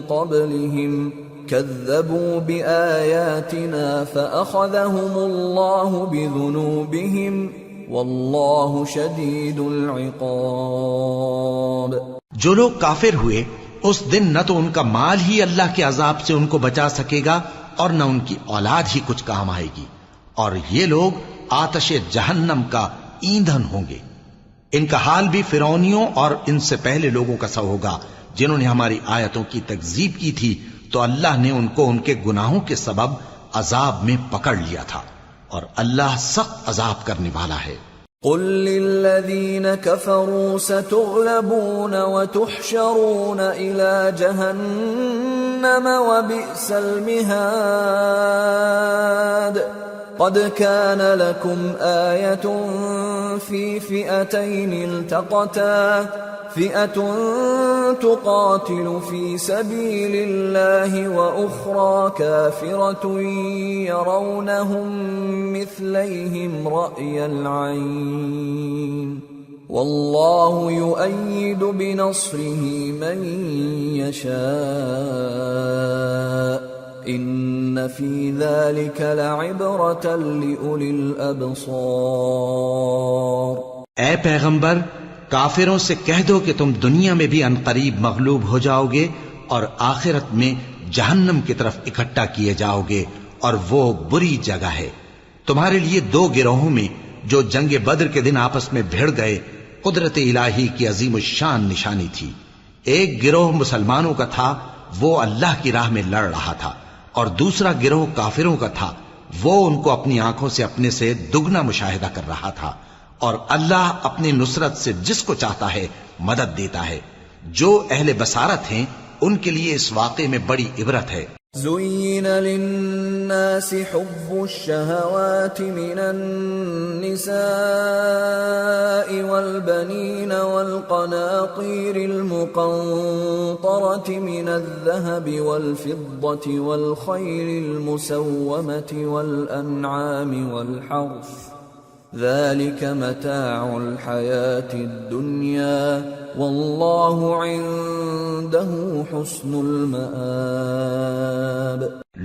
قبلهم كذبوا بآياتنا فأخذهم الله بذنوبهم والله شديد العقاب. جو لوگ کافر ہوئے اس دن نہ تو ان کا مال ہی اللہ کے عذاب سے ان کو بچا سکے گا اور نہ ان کی اولاد ہی کچھ کام آئے گی، اور یہ لوگ آتش جہنم کا ایندھن ہوں گے. ان کا حال بھی فرعونیوں اور ان سے پہلے لوگوں کا سا ہوگا جنہوں نے ہماری آیتوں کی تکذیب کی تھی، تو اللہ نے ان کو ان کے گناہوں کے سبب عذاب میں پکڑ لیا تھا، اور اللہ سخت عذاب کرنے والا ہے. قل للذين كفروا ستغلبون وتحشرون إلى جهنم وبئس المهاد. قد كان لكم آية في فئتين التقتا فئة تقاتل في سبيل الله وأخرى كافرة يرونهم مثليهم رأي العين والله يؤيد بنصره من يشاء ان في ذلك لعبرة لأولي الأبصار. اے پیغمبر، کافروں سے کہہ دو کہ تم دنیا میں بھی عنقریب مغلوب ہو جاؤ گے اور آخرت میں جہنم کی طرف اکٹھا کیے جاؤ گے، اور وہ بری جگہ ہے. تمہارے لیے دو گروہوں میں جو جنگ بدر کے دن آپس میں بھیڑ گئے قدرت الہی کی عظیم الشان نشانی تھی. ایک گروہ مسلمانوں کا تھا، وہ اللہ کی راہ میں لڑ رہا تھا، اور دوسرا گروہ کافروں کا تھا، وہ ان کو اپنی آنکھوں سے اپنے سے دگنا مشاہدہ کر رہا تھا. اور اللہ اپنی نصرت سے جس کو چاہتا ہے مدد دیتا ہے. جو اہل بصارت ہیں ان کے لیے اس واقعے میں بڑی عبرت ہے. زين للناس حب الشهوات من النساء والبنين والقناطير المقنطرة من الذهب والفضة والخيل المسومة والأنعام والحرث ذلك متاع الحياة الدنيا والله عنده حسن المآب.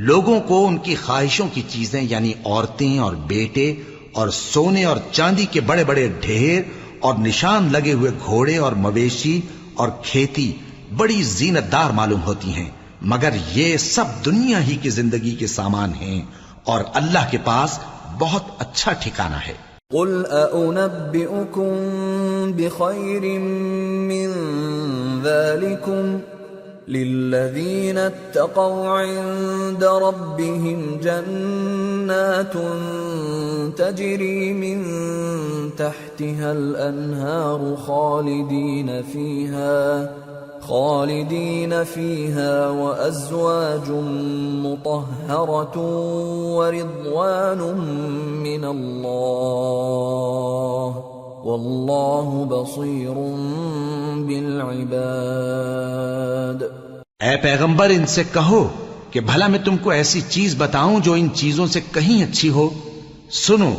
لوگوں کو ان کی خواہشوں کی چیزیں یعنی عورتیں اور بیٹے اور سونے اور چاندی کے بڑے بڑے ڈھیر اور نشان لگے ہوئے گھوڑے اور مویشی اور کھیتی بڑی زینت دار معلوم ہوتی ہیں، مگر یہ سب دنیا ہی کی زندگی کے سامان ہیں، اور اللہ کے پاس بہت اچھا ٹھکانہ ہے. قل أأنبئكم بخير من ذلكم للذين اتقوا عند ربهم جنات تجري من تحتها الأنهار خالدين فيها وأزواج مطهرة ورضوان من الله والله بصير بالعباد. اے پیغمبر ان سے کہو کہ بھلا میں تم کو ایسی چیز بتاؤں جو ان چیزوں سے کہیں اچھی ہو. سنو،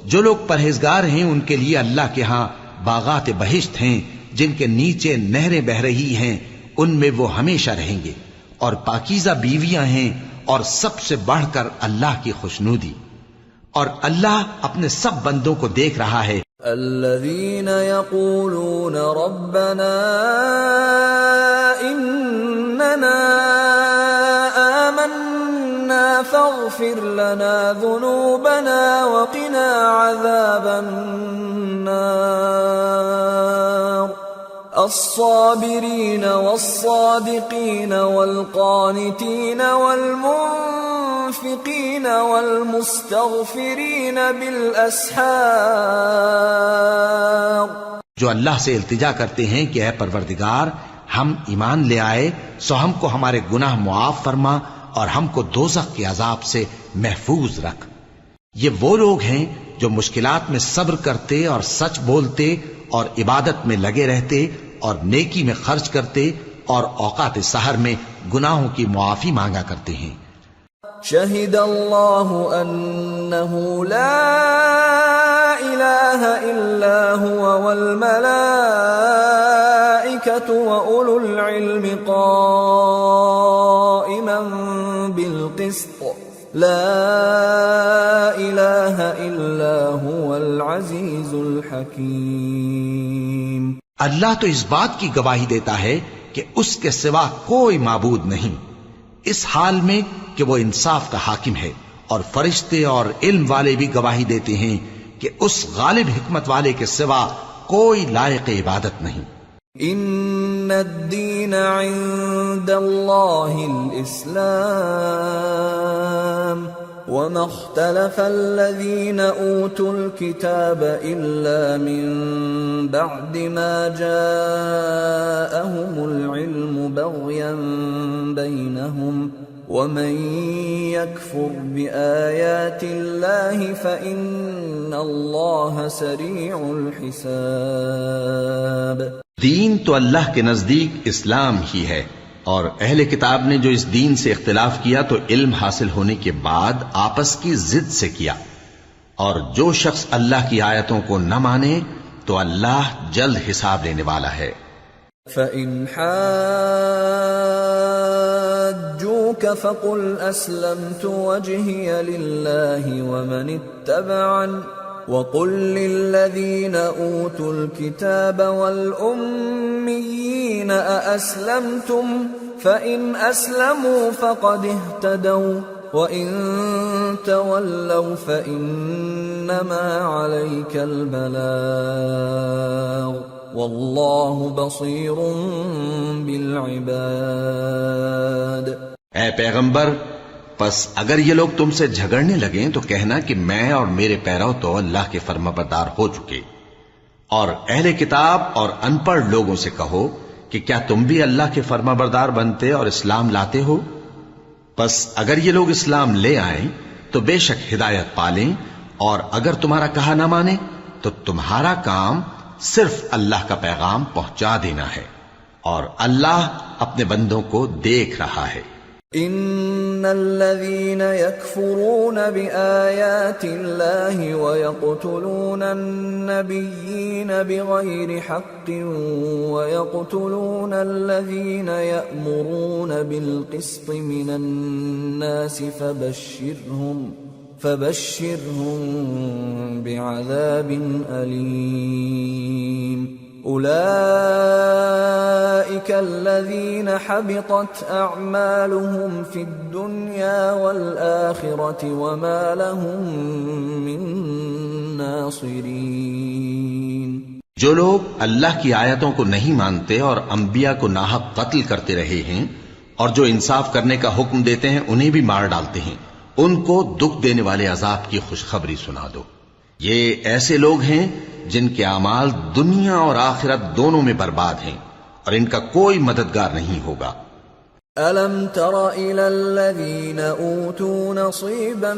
جو لوگ پرہیزگار ہیں ان کے لیے اللہ کے ہاں باغات بہشت ہیں جن کے نیچے نہریں بہ رہی ہیں، ان میں وہ ہمیشہ رہیں گے، اور پاکیزہ بیویاں ہیں، اور سب سے بڑھ کر اللہ کی خوشنودی. اور اللہ اپنے سب بندوں کو دیکھ رہا ہے. الذين يقولون ربنا إننا آمنا فاغفر لنا ذنوبنا وقنا عذاب النار. الصابرين والصادقين والقانتين والمنفقين والمستغفرين بالأسحار. جو اللہ سے التجا کرتے ہیں کہ اے پروردگار ہم ایمان لے آئے سو ہم کو ہمارے گناہ معاف فرما، اور ہم کو دوزخ کے عذاب سے محفوظ رکھ۔ یہ وہ لوگ ہیں جو مشکلات میں صبر کرتے اور سچ بولتے اور عبادت میں لگے رہتے اور نیکی میں خرچ کرتے اور اوقات سحر میں گناہوں کی معافی مانگا کرتے ہیں۔ شہد اللہ انہ لا الہ الا هو والملائکۃ واولو العلم قائما بالقسط لا الہ الا هو العزیز الحکیم۔ اللہ تو اس بات کی گواہی دیتا ہے کہ اس کے سوا کوئی معبود نہیں، اس حال میں کہ وہ انصاف کا حاکم ہے، اور فرشتے اور علم والے بھی گواہی دیتے ہیں کہ اس غالب حکمت والے کے سوا کوئی لائق عبادت نہیں۔ ان الدین عند اللہ الاسلام وما اختلف الذين اوتوا الكتاب الا من بعد ما جاءهم العلم بغيا بينهم ومن يكفر بآيات الله فإن الله سريع الحساب۔ دین تو اللہ کے نزدیک اسلام ہی ہے، اور اہل کتاب نے جو اس دین سے اختلاف کیا تو علم حاصل ہونے کے بعد آپس کی ضد سے کیا، اور جو شخص اللہ کی آیتوں کو نہ مانے تو اللہ جلد حساب لینے والا ہے۔ فَإِنْ حَاجُّوكَ فَقُلْ أَسْلَمْتُ وَجْهِيَ لِلَّهِ وَمَنِ اتَّبَعَنِ وَقُلْ لِلَّذِينَ أُوتُوا الْكِتَابَ وَالْأُمِّيِّينَ أَأَسْلَمْتُمْ فَإِنْ أَسْلَمُوا فَقَدِ اهْتَدَوْا وَإِنْ تَوَلَّوْا فَإِنَّمَا عَلَيْكَ الْبَلَاغُ وَاللَّهُ بَصِيرٌ بِالْعِبَادِ۔ اے پیغمبر، پس اگر یہ لوگ تم سے جھگڑنے لگیں تو کہنا کہ میں اور میرے پیرو تو اللہ کے فرمانبردار ہو چکے، اور اہل کتاب اور ان پڑھ لوگوں سے کہو کہ کیا تم بھی اللہ کے فرمانبردار بنتے اور اسلام لاتے ہو؟ پس اگر یہ لوگ اسلام لے آئیں تو بے شک ہدایت پالیں، اور اگر تمہارا کہا نہ مانے تو تمہارا کام صرف اللہ کا پیغام پہنچا دینا ہے، اور اللہ اپنے بندوں کو دیکھ رہا ہے۔ ان الذين يكفرون بآيات الله ويقتلون النبيين بغير حق ويقتلون الذين يأمرون بالقسط من الناس فبشرهم بعذاب أليم۔ أولئك الذين حبطت أعمالهم في الدنيا والآخرة وما لهم من ناصرين۔ جو لوگ اللہ کی آیتوں کو نہیں مانتے اور انبیاء کو ناحق قتل کرتے رہے ہیں، اور جو انصاف کرنے کا حکم دیتے ہیں انہیں بھی مار ڈالتے ہیں، ان کو دکھ دینے والے عذاب کی خوشخبری سنا دو۔ یہ ایسے لوگ ہیں جن کے اعمال دنیا اور آخرت دونوں میں برباد ہیں، اور ان کا کوئی مددگار نہیں ہوگا۔ أَلَمْ تَرَ إِلَى الَّذِينَ أُوتُوا نَصِيبًا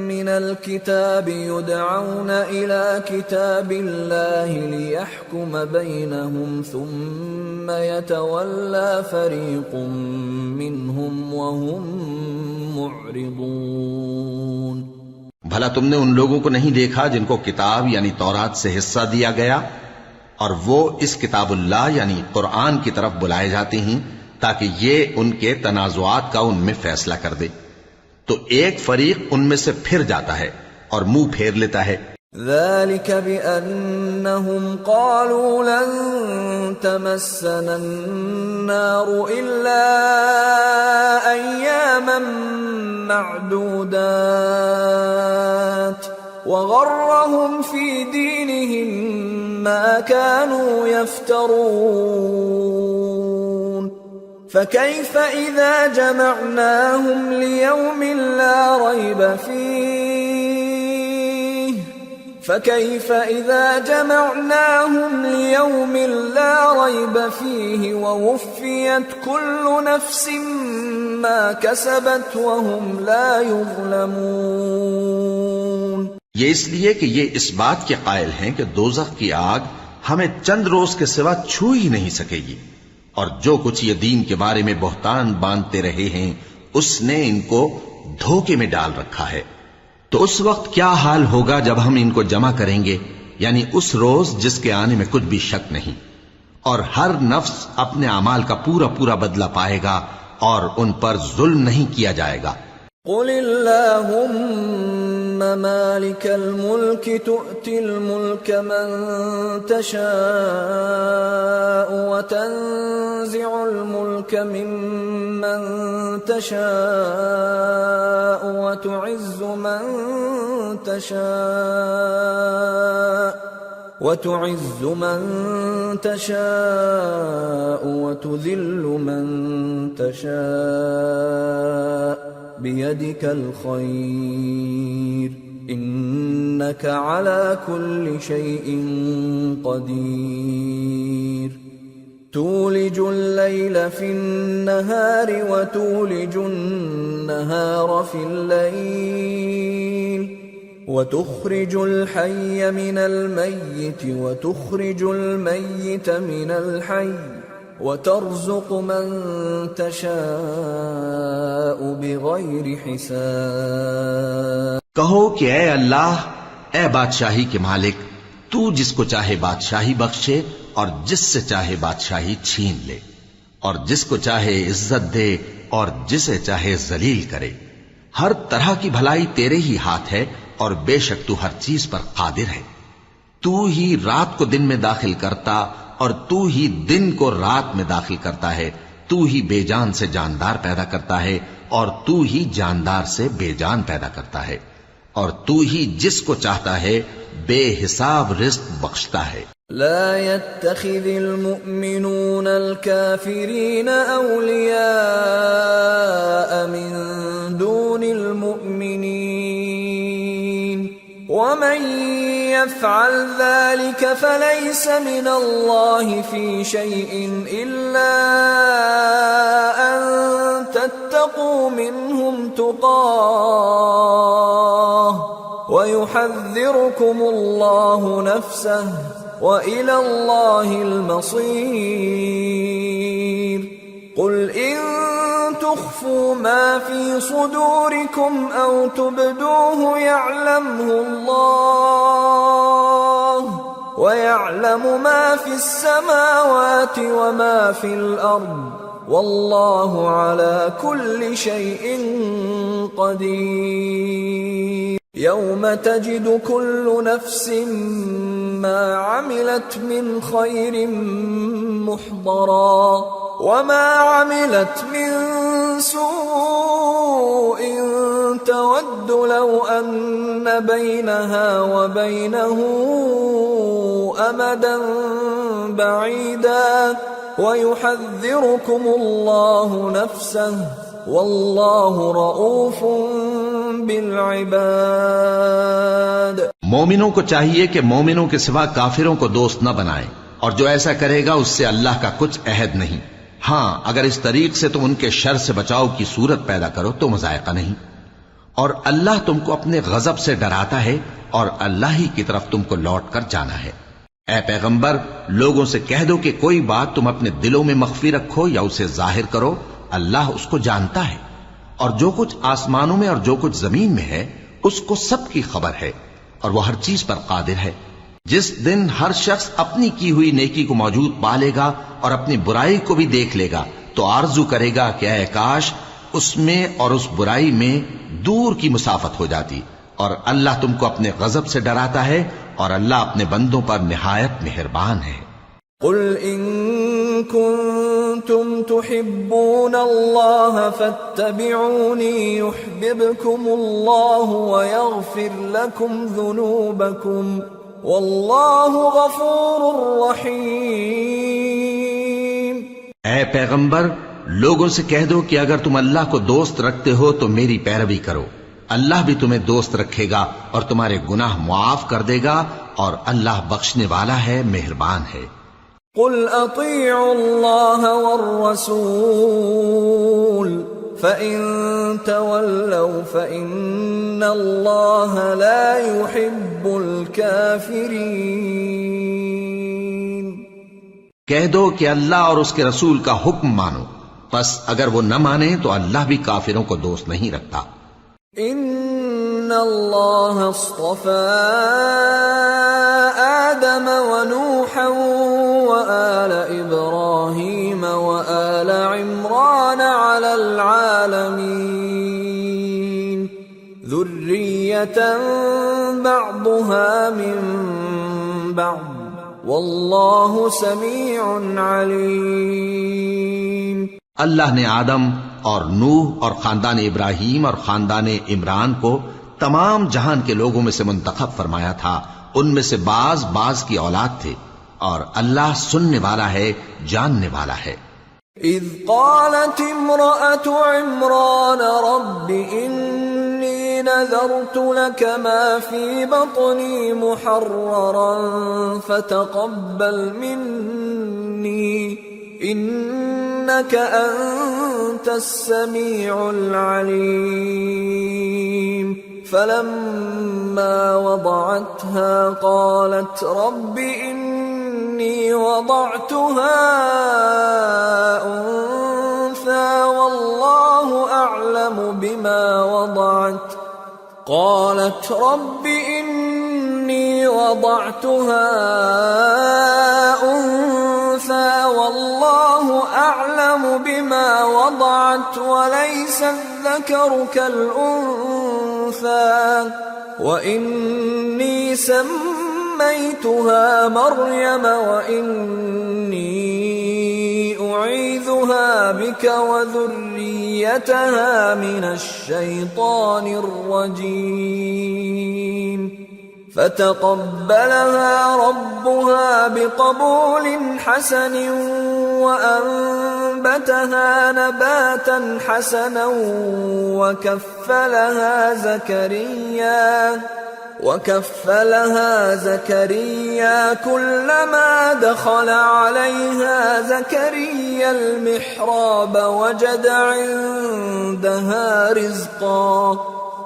مِنَ الْكِتَابِ يُدْعَوْنَ إِلَى كِتَابِ اللَّهِ لِيَحْكُمَ بَيْنَهُمْ ثُمَّ يَتَوَلَّى فَرِيقٌ مِّنْهُمْ وَهُمْ مُعْرِضُونَ۔ بھلا تم نے ان لوگوں کو نہیں دیکھا جن کو کتاب یعنی تورات سے حصہ دیا گیا، اور وہ اس کتاب اللہ یعنی قرآن کی طرف بلائے جاتے ہیں تاکہ یہ ان کے تنازعات کا ان میں فیصلہ کر دے، تو ایک فریق ان میں سے پھر جاتا ہے اور منہ پھیر لیتا ہے۔ ذلك بأنهم قالوا لن تمسنا النار إلا أياما معدودات وغرهم في دينهم ما كانوا يفترون فكيف إذا جمعناهم ليوم لا ريب فيه ووفيت كل نفس ما كسبت وهم لا يظلمون۔ یہ اس لیے کہ یہ اس بات کے قائل ہیں کہ دوزخ کی آگ ہمیں چند روز کے سوا چھو ہی نہیں سکے گی، اور جو کچھ یہ دین کے بارے میں بہتان باندھتے رہے ہیں اس نے ان کو دھوکے میں ڈال رکھا ہے۔ تو اس وقت کیا حال ہوگا جب ہم ان کو جمع کریں گے، یعنی اس روز جس کے آنے میں کچھ بھی شک نہیں، اور ہر نفس اپنے اعمال کا پورا پورا بدلہ پائے گا اور ان پر ظلم نہیں کیا جائے گا۔ قل اللهم مالك الملك تؤتي الملك من تشاء وتنزع الملك ممن تشاء وتعز من تشاء وتذل من تشاء بيدك الخير إنك على كل شيء قدير تولج الليل في النهار وتولج النهار في الليل وتخرج الحي من الميت وتخرج الميت من الحي وترزق من تشاء بغیر حساب۔ کہو کہ اے اللہ، اے بادشاہی کے مالک، تو جس کو چاہے بادشاہی بخشے اور جس سے چاہے بادشاہی چھین لے، اور جس کو چاہے عزت دے اور جسے چاہے ذلیل کرے۔ ہر طرح کی بھلائی تیرے ہی ہاتھ ہے اور بے شک تو ہر چیز پر قادر ہے۔ تو ہی رات کو دن میں داخل کرتا اور تو ہی دن کو رات میں داخل کرتا ہے، تو ہی بے جان سے جاندار پیدا کرتا ہے اور تو ہی جاندار سے بے جان پیدا کرتا ہے، اور تو ہی جس کو چاہتا ہے بے حساب رزق بخشتا ہے۔ لا يتخذ المؤمنون الكافرين أولياء من دون المؤمنين ومن يفعل ذلك فليس من الله في شيء إلا أن تتقوا منهم تقاه ويحذركم الله نفسه وإلى الله المصير۔ قل إن تخفوا ما في صدوركم أو تبدوه يعلمه الله ويعلم ما في السماوات وما في الأرض والله على كل شيء قدير۔ يوم تجد كل نفس ما عملت من خير محضرا وما عملت من سوء تود لو أن بينها وبينه أمدا بعيدا ويحذركم الله نفسه والله رؤوف بالعباد۔ مومنوں کو چاہیے کہ مومنوں کے سوا کافروں کو دوست نہ بنائیں، اور جو ایسا کرے گا اس سے اللہ کا کچھ عہد نہیں۔ ہاں، اگر اس طریق سے تم ان کے شر سے بچاؤ کی صورت پیدا کرو تو مذائقہ نہیں، اور اللہ تم کو اپنے غضب سے ڈراتا ہے اور اللہ ہی کی طرف تم کو لوٹ کر جانا ہے۔ اے پیغمبر، لوگوں سے کہہ دو کہ کوئی بات تم اپنے دلوں میں مخفی رکھو یا اسے ظاہر کرو، اللہ اس کو جانتا ہے، اور جو کچھ آسمانوں میں اور جو کچھ زمین میں ہے اس کو سب کی خبر ہے، اور وہ ہر چیز پر قادر ہے۔ جس دن ہر شخص اپنی کی ہوئی نیکی کو موجود پا لے گا اور اپنی برائی کو بھی دیکھ لے گا تو آرزو کرے گا کہ اے کاش اس میں اور اس برائی میں دور کی مسافت ہو جاتی، اور اللہ تم کو اپنے غضب سے ڈراتا ہے اور اللہ اپنے بندوں پر نہایت مہربان ہے۔ قل ان کنتم تحبون اللہ فاتبعونی یحببکم اللہ ویغفر لکم ذنوبکم واللہ غفور رحیم۔ اے پیغمبر، لوگوں سے کہہ دو کہ اگر تم اللہ کو دوست رکھتے ہو تو میری پیروی کرو، اللہ بھی تمہیں دوست رکھے گا اور تمہارے گناہ معاف کر دے گا، اور اللہ بخشنے والا ہے، مہربان ہے۔ قل اطیعوا اللہ والرسول فَإِن تَوَلَّوْا فَإِنَّ اللَّهَ لَا يُحِبُّ الْكَافِرِينَ۔ کہہ دو کہ اللہ اور اس کے رسول کا حکم مانو، پس اگر وہ نہ مانے تو اللہ بھی کافروں کو دوست نہیں رکھتا۔ ان اللہ اصطفى آدم ونوحا وآل ابراہیم وآل عمران على العالمین ذریة بعضها من بعض واللہ سمیع علیم۔ اللہ نے آدم اور نوح اور خاندان ابراہیم اور خاندان عمران کو تمام جہان کے لوگوں میں سے منتخب فرمایا تھا، ان میں سے بعض کی اولاد تھے، اور اللہ سننے والا ہے، جاننے والا ہے۔ اذ قالت امرأة عمران رب انی نذرت لك ما في بطني محررا فتقبل مني انك انت السميع العليم فلما وضعتها قالت رب اني وضعتها انثى والله اعلم بما وضعت قالت رب اني وضعتها انثى والله اعلم بما وضعت وليس الذكر كالانثى واني سميتها مريم واني اعيذها بك وذريتها من الشيطان الرجيم فتقبلها ربها بقبول حسن وأنبتها نباتا حسنا وكفلها زكريا كلما دخل عليها زكريا المحراب وجد عندها رزقا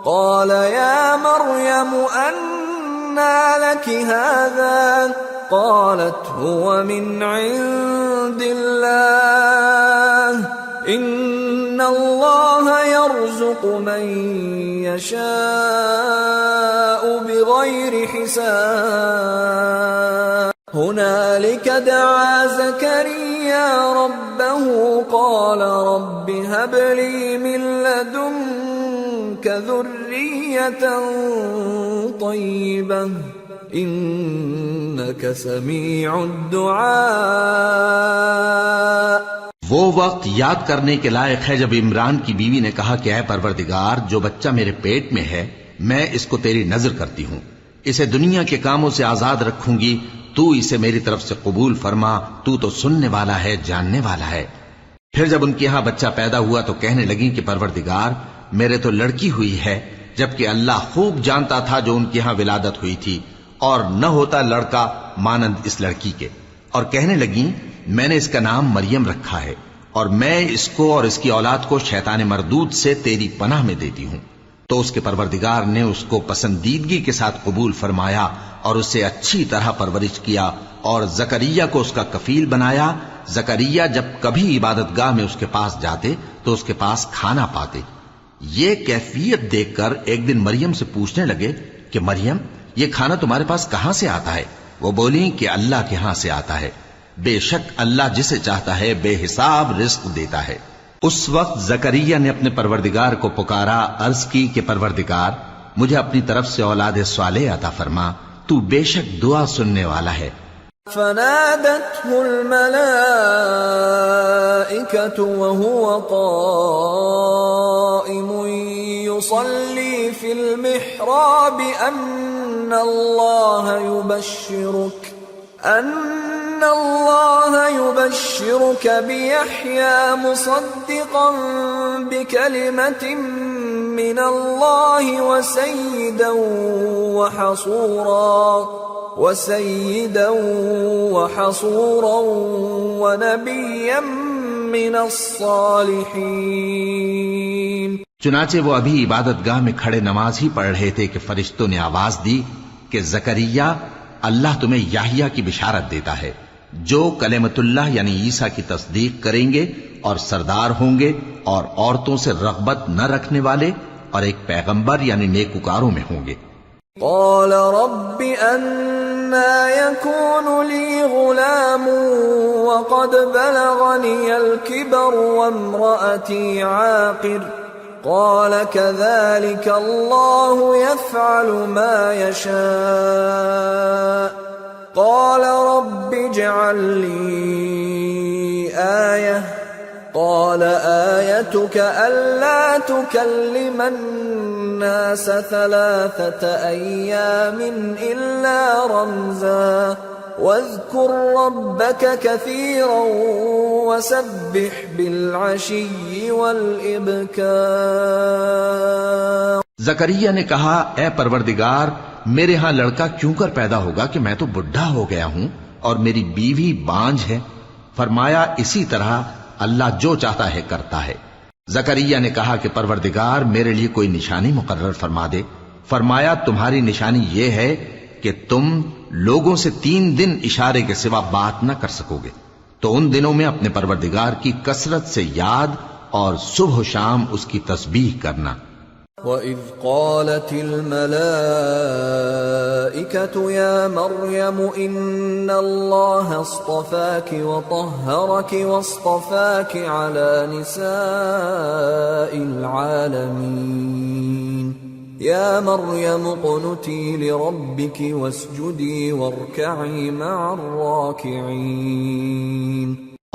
قال يا مريم أنى لك هذا قالت هو من عند الله ان اللہ يرزق من يشاء بغیر حساب هنالك دعا زكريا ربه قال رب هب لي من لدنك ذرية طيبة انك سمیع الدعاء۔ وہ وقت یاد کرنے کے لائق ہے جب عمران کی بیوی نے کہا کہ اے پروردگار، جو بچہ میرے پیٹ میں ہے میں اس کو تیری نذر کرتی ہوں، اسے دنیا کے کاموں سے آزاد رکھوں گی، تو اسے میری طرف سے قبول فرما، تو سننے والا ہے، جاننے والا ہے۔ پھر جب ان کے ہاں بچہ پیدا ہوا تو کہنے لگی کہ پروردگار میرے تو لڑکی ہوئی ہے، جبکہ اللہ خوب جانتا تھا جو ان کے ہاں ولادت ہوئی تھی، اور نہ ہوتا لڑکا مانند اس لڑکی کے۔ اور کہنے لگیں میں نے اس کا نام مریم رکھا ہے، اور میں اس کو اور اس کی اولاد کو شیطان مردود سے تیری پناہ میں دیتی ہوں۔ تو اس کے پروردگار نے اس کو پسندیدگی کے ساتھ قبول فرمایا اور اسے اچھی طرح پرورش کیا، اور زکریا کو اس کا کفیل بنایا۔ زکریا جب کبھی عبادت گاہ میں اس کے پاس جاتے تو اس کے پاس کھانا پاتے۔ یہ کیفیت دیکھ کر ایک دن مریم سے پوچھنے لگے کہ مریم، یہ کھانا تمہارے پاس کہاں سے آتا ہے؟ وہ بولی کہ اللہ کے ہاں سے آتا ہے، بے شک اللہ جسے چاہتا ہے بے حساب رزق دیتا ہے۔ اس وقت زکریا نے اپنے پروردگار کو پکارا، عرض کی کہ پروردگار مجھے اپنی طرف سے اولاد صالح عطا فرما، تو بے شک دعا سننے والا ہے۔ فنادته الملائكة وهو قائم يصلي في المحراب أن الله يبشرك بيحيى مصدقا بكلمة من الله وسيدا وحصورا ونبيا من الصالحين. چنانچہ وہ ابھی عبادت گاہ میں کھڑے نماز ہی پڑھ رہے تھے کہ فرشتوں نے آواز دی کہ زکریا، اللہ تمہیں یحییٰ کی بشارت دیتا ہے جو کلمۃ اللہ یعنی عیسیٰ کی تصدیق کریں گے اور سردار ہوں گے اور عورتوں سے رغبت نہ رکھنے والے اور ایک پیغمبر یعنی نیکوکاروں میں ہوں گے. قال رب أنا يكون لي غلام وقد بلغني الكبر وامرأتي عاقر قال كذلك الله يفعل ما يشاء قال رب اجعل لي آية قال آيتك ألا تكلم الناس 3 أيام إلا رمزا واذكر ربك كثيرا وسبح بالعشي والإبكار. زکریا نے کہا، اے پروردگار، میرے ہاں لڑکا کیوں کر پیدا ہوگا کہ میں تو بڈھا ہو گیا ہوں اور میری بیوی بانجھ ہے. فرمایا اسی طرح اللہ جو چاہتا ہے کرتا ہے. زکریا نے کہا کہ پروردگار میرے لیے کوئی نشانی مقرر فرما دے. فرمایا تمہاری نشانی یہ ہے کہ تم لوگوں سے 3 دن اشارے کے سوا بات نہ کر سکو گے، تو ان دنوں میں اپنے پروردگار کی کثرت سے یاد اور صبح و شام اس کی تسبیح کرنا. وَإِذْ قَالَتِ الْمَلَائِكَةُ يَا مَرْيَمُ إِنَّ اللَّهَ اصْطَفَاكِ وَطَهَّرَكِ وَاصْطَفَاكِ عَلَى نِسَاءِ الْعَالَمِينَ يَا مَرْيَمُ اقْنُتِي لِرَبِّكِ وَاسْجُدِي وَارْكَعِي مَعَ الرَّاكِعِينَ.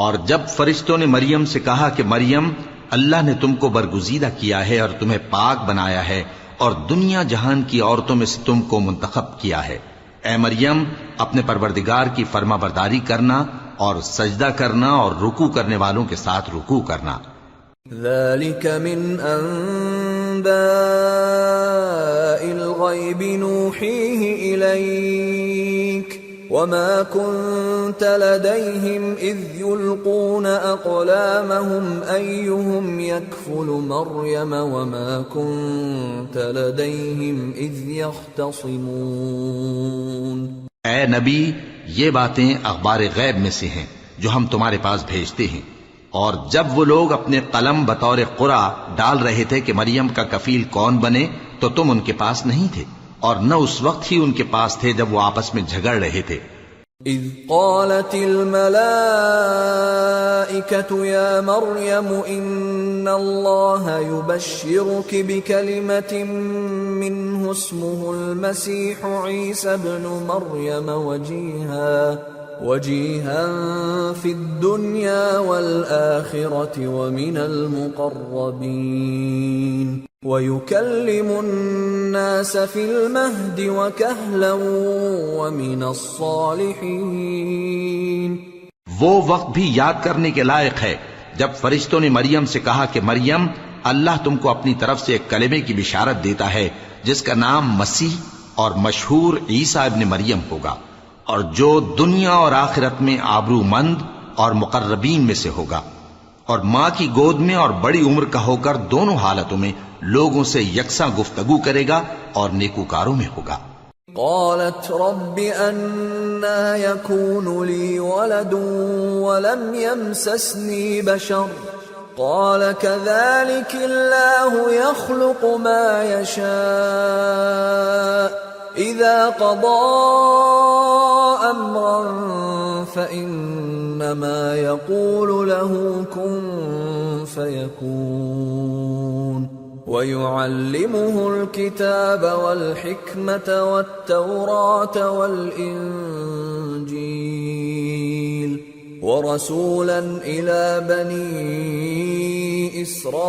اور جب فرشتوں نے مریم سے کہا کہ مریم، اللہ نے تم کو برگزیدہ کیا ہے اور تمہیں پاک بنایا ہے اور دنیا جہان کی عورتوں میں سے تم کو منتخب کیا ہے، اے مریم اپنے پروردگار کی فرما برداری کرنا اور سجدہ کرنا اور رکوع کرنے والوں کے ساتھ رکوع کرنا. ذَلِكَ مِنْ أَنْبَاءِ الْغَيْبِ نُوحِيهِ إِلَيْكَ وَمَا كُنْتَ لَدَيْهِمْ إِذْ يُلْقُونَ أَقْلَامَهُمْ أَيُّهُمْ يَكْفُلُ مَرْيَمَ وَمَا كُنْتَ لَدَيْهِمْ إِذْ يَخْتَصِمُونَ. اے نبی، یہ باتیں اخبار غیب میں سے ہیں جو ہم تمہارے پاس بھیجتے ہیں، اور جب وہ لوگ اپنے قلم بطور قرعہ ڈال رہے تھے کہ مریم کا کفیل کون بنے تو تم ان کے پاس نہیں تھے، اور نہ اس وقت ہی ان کے پاس تھے جب وہ آپس میں جھگڑ رہے تھے. اذ قالت الملائكة يا مريم ان الله يبشرك بكلمة منه اسمه المسيح عيسى ابن مريم وجيها في الدنيا والآخرة ومن المقربين وَيُكَلِّمُ النَّاسَ فِي الْمَهْدِ وَكَهْلًا وَمِنَ الصَّالِحِينَ. وہ وقت بھی یاد کرنے کے لائق ہے جب فرشتوں نے مریم سے کہا کہ مریم، اللہ تم کو اپنی طرف سے ایک کلمے کی بشارت دیتا ہے جس کا نام مسیح اور مشہور عیسیٰ ابن مریم ہوگا، اور جو دنیا اور آخرت میں آبرو مند اور مقربین میں سے ہوگا، اور ماں کی گود میں اور بڑی عمر کا ہو کر دونوں حالتوں میں لوگوں سے یکساں گفتگو کرے گا اور نیکوکاروں میں ہوگا. قالت رب أنا يكون لي ولد ولم يمسسني بشر قال كذلك الله يخلق ما يشاء إذا قضى أمرا فإنما يقول له كن فيكون. ويعلمه الكتاب والحكمة والتوراة والإنجيل ورسولا إلى بني إسرائيل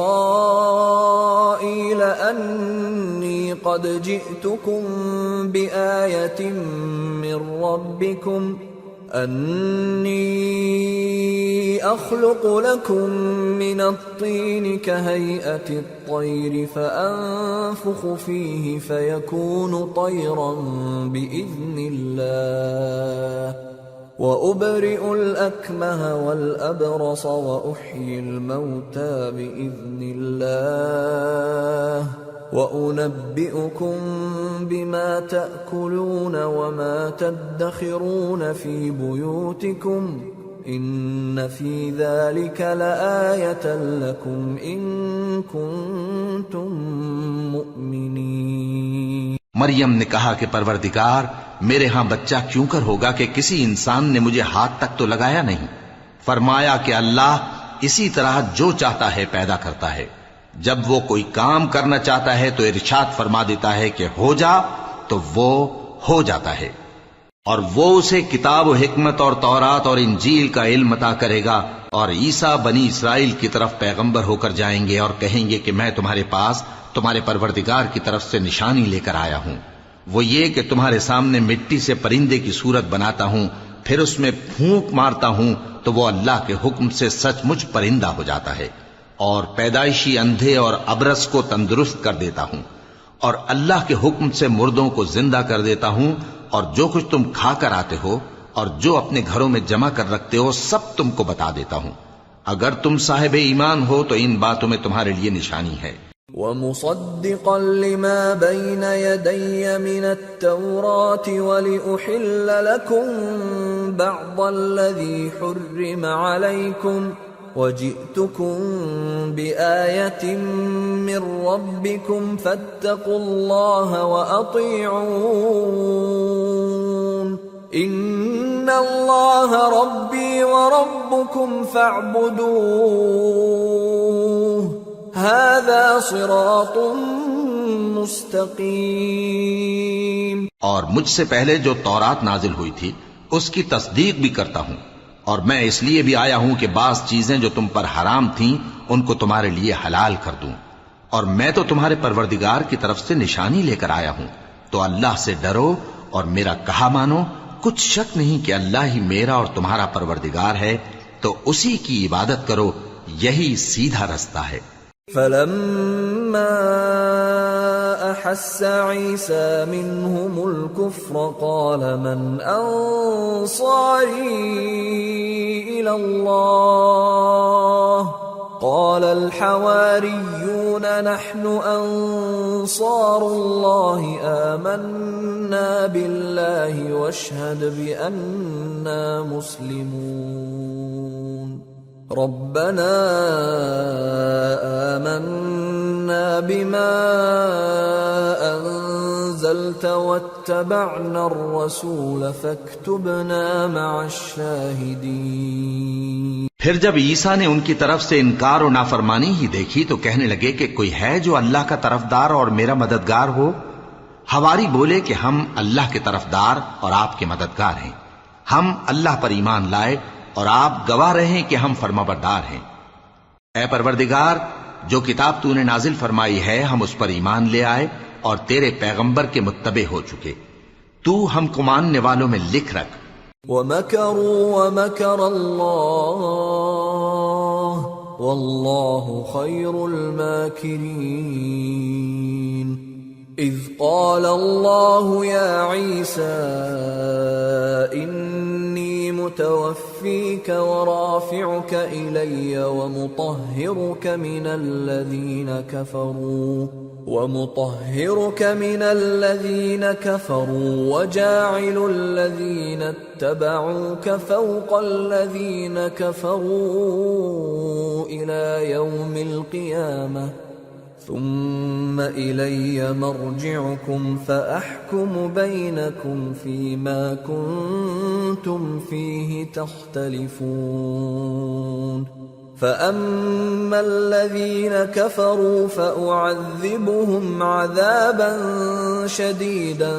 أني قد جئتكم بآية من ربكم أني أخلق لكم من الطين كهيئة الطير فأنفخ فيه فيكون طيرا بإذن الله وَأُبْرِئُ الْأَكْمَهَ وَالْأَبْرَصَ وَأُحْيِي الْمَوْتَى بِإِذْنِ اللَّهِ وَأُنَبِّئُكُم بِمَا تَأْكُلُونَ وَمَا تَدَّخِرُونَ فِي بُيُوتِكُمْ إِنَّ فِي ذَلِكَ لَآيَةً لَكُمْ إِن كُنتُم مُؤْمِنِينَ۔ مریم نے کہا کہ پروردگار، میرے ہاں بچہ کیوں کر ہوگا کہ کسی انسان نے مجھے ہاتھ تک تو لگایا نہیں۔ فرمایا کہ اللہ اسی طرح جو چاہتا ہے پیدا کرتا ہے، جب وہ کوئی کام کرنا چاہتا ہے تو ارشاد فرما دیتا ہے کہ ہو جا، تو وہ ہو جاتا ہے۔ اور وہ اسے کتاب و حکمت اور تورات اور انجیل کا علم عطا کرے گا، اور عیسیٰ بنی اسرائیل کی طرف پیغمبر ہو کر جائیں گے اور کہیں گے کہ میں تمہارے پاس تمہارے پروردگار کی طرف سے نشانی لے کر آیا ہوں، وہ یہ کہ تمہارے سامنے مٹی سے پرندے کی صورت بناتا ہوں، پھر اس میں پھونک مارتا ہوں تو وہ اللہ کے حکم سے سچ مچ پرندہ ہو جاتا ہے، اور پیدائشی اندھے اور ابرص کو تندرست کر دیتا ہوں، اور اللہ کے حکم سے مردوں کو زندہ کر دیتا ہوں، اور جو کچھ تم کھا کر آتے ہو اور جو اپنے گھروں میں جمع کر رکھتے ہو سب تم کو بتا دیتا ہوں۔ اگر تم صاحب ایمان ہو تو ان باتوں میں تمہارے لیے نشانی ہے۔ وَمُصَدِّقًا لِمَا بَيْنَ يَدَيَّ مِنَ التَّوْرَاةِ وَلِأُحِلَّ لَكُمْ بَعْضَ الَّذِي حُرِّمَ عَلَيْكُمْ وَجِئْتُكُمْ بِآيَةٍ مِّن رَّبِّكُمْ فَاتَّقُوا اللَّهَ وَأَطِيعُونِ إِنَّ اللَّهَ رَبِّي وَرَبُّكُمْ فَاعْبُدُوهُ هَذَا صِرَاطٌ مُسْتَقِيمٌ۔ اور مجھ سے پہلے جو تورات نازل ہوئی تھی اس کی تصدیق بھی کرتا ہوں، اور میں اس لیے بھی آیا ہوں کہ بعض چیزیں جو تم پر حرام تھیں ان کو تمہارے لیے حلال کر دوں، اور میں تو تمہارے پروردگار کی طرف سے نشانی لے کر آیا ہوں، تو اللہ سے ڈرو اور میرا کہا مانو۔ کچھ شک نہیں کہ اللہ ہی میرا اور تمہارا پروردگار ہے، تو اسی کی عبادت کرو، یہی سیدھا رستہ ہے۔ فَلَمَّا أَحَسَّ عِيسَى مِنْهُمُ الْكُفْرَ قَالَ مَنْ أَنصَارِي إِلَى اللَّهِ قَالَ الْحَوَارِيُّونَ نَحْنُ أَنصَارُ اللَّهِ آمَنَّا بِاللَّهِ وَاشْهَدْ بِأَنَّا مُسْلِمُونَ رَبَّنَا آمَنَّا بِمَا أَنزَلْتَ وَاتَّبَعْنَا الرَّسُولَ فَاكْتُبْنَا مَعَ الشَّاهِدِينَ۔ پھر جب عیسیٰ نے ان کی طرف سے انکار و نافرمانی ہی دیکھی تو کہنے لگے کہ کوئی ہے جو اللہ کا طرفدار اور میرا مددگار ہو؟ حواری بولے کہ ہم اللہ کے طرفدار اور آپ کے مددگار ہیں، ہم اللہ پر ایمان لائے اور آپ گواہ رہیں کہ ہم فرمانبردار ہیں۔ اے پروردگار، جو کتاب تو نے نازل فرمائی ہے ہم اس پر ایمان لے آئے اور تیرے پیغمبر کے متبع ہو چکے، تو ہم کو ماننے والوں میں لکھ رکھ۔ وَمَكَرُوا وَمَكَرَ اللَّهُ وَاللَّهُ خَيْرُ الْمَاكِرِينَ۔ إِذْ قَالَ اللَّهُ يَا عِيسَى إِنِّي مُتَوَفِّيكَ وَرَافِعُكَ إِلَيَّ وَمُطَهِّرُكَ مِنَ الَّذِينَ كَفَرُوا وَجَاعِلُ الَّذِينَ اتَّبَعُوكَ فَوْقَ الَّذِينَ كَفَرُوا إِلَى يَوْمِ الْقِيَامَةِ ثُمَّ إِلَيَّ مَرْجِعُكُمْ فَأَحْكُمُ بَيْنَكُمْ فِيمَا كُنتُمْ فِيهِ تَخْتَلِفُونَ فَأَمَّا الَّذِينَ كَفَرُوا فَأُعَذِّبُهُمْ عَذَابًا شَدِيدًا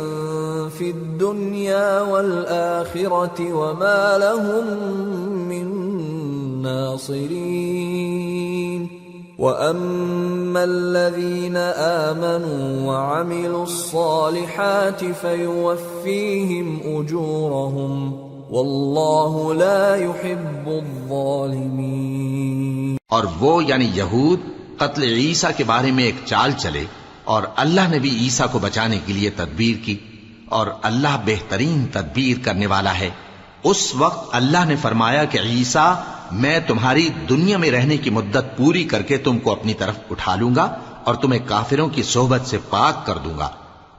فِي الدُّنْيَا وَالْآخِرَةِ وَمَا لَهُم مِّن نَّاصِرِينَ وَأَمَّا الَّذِينَ آمَنُوا وَعَمِلُوا الصَّالِحَاتِ فَيُوَفِّيهِمْ أُجُورَهُمْ وَاللَّهُ لَا يُحِبُّ الظَّالِمِينَ۔ اور وہ یعنی یہود قتل عیسیٰ کے بارے میں ایک چال چلے، اور اللہ نے بھی عیسیٰ کو بچانے کے لیے تدبیر کی، اور اللہ بہترین تدبیر کرنے والا ہے۔ اس وقت اللہ نے فرمایا کہ عیسیٰ، میں تمہاری دنیا میں رہنے کی مدت پوری کر کے تم کو اپنی طرف اٹھا لوں گا اور تمہیں کافروں کی صحبت سے پاک کر دوں گا،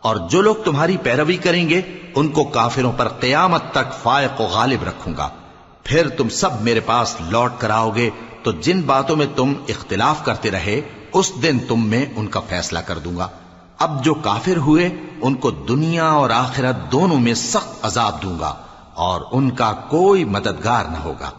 اور جو لوگ تمہاری پیروی کریں گے ان کو کافروں پر قیامت تک فائق و غالب رکھوں گا۔ پھر تم سب میرے پاس لوٹ کر آؤ گے تو جن باتوں میں تم اختلاف کرتے رہے اس دن تم میں ان کا فیصلہ کر دوں گا۔ اب جو کافر ہوئے ان کو دنیا اور آخرت دونوں میں سخت عذاب دوں گا اور ان کا کوئی مددگار نہ ہوگا،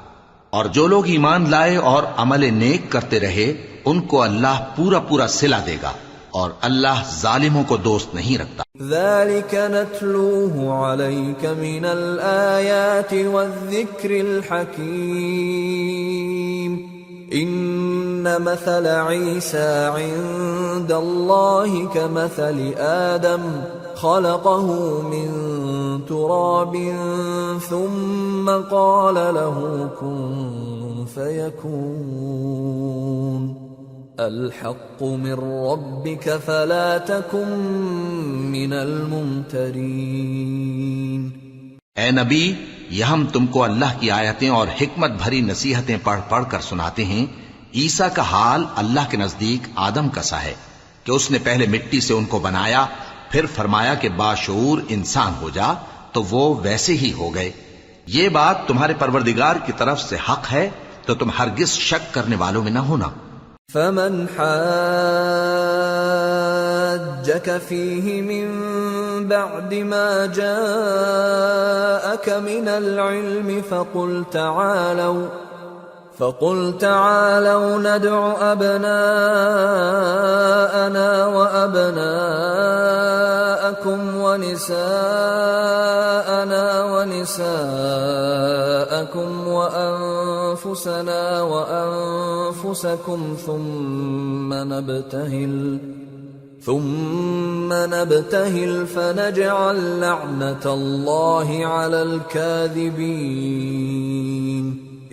اور جو لوگ ایمان لائے اور عمل نیک کرتے رہے ان کو اللہ پورا پورا صلہ دے گا، اور اللہ ظالموں کو دوست نہیں رکھتا۔ ذلك نتلوه عليك من الآيات والذكر الحكيم إن مثل عيسى عند الله كمثل آدم خلقه من تراب ثم قال له كن فيكون الحق من ربك فلا تكن من الممترين۔ اے نبی، یہ ہم تم کو اللہ کی آیتیں اور حکمت بھری نصیحتیں پڑھ پڑھ کر سناتے ہیں۔ عیسیٰ کا حال اللہ کے نزدیک آدم کا سا ہے کہ اس نے پہلے مٹی سے ان کو بنایا، پھر فرمایا کہ باشعور انسان ہو جا، تو وہ ویسے ہی ہو گئے۔ یہ بات تمہارے پروردگار کی طرف سے حق ہے، تو تم ہرگز شک کرنے والوں میں نہ ہونا۔ فمن حاجك فيه من بعد ما جاءك من العلم فقل تعالوا ندع أبناءنا وأبناءكم ونساءنا ونساءكم وأنفسنا وأنفسكم ثم نبتهل فنجعل لعنة الله على الكاذبين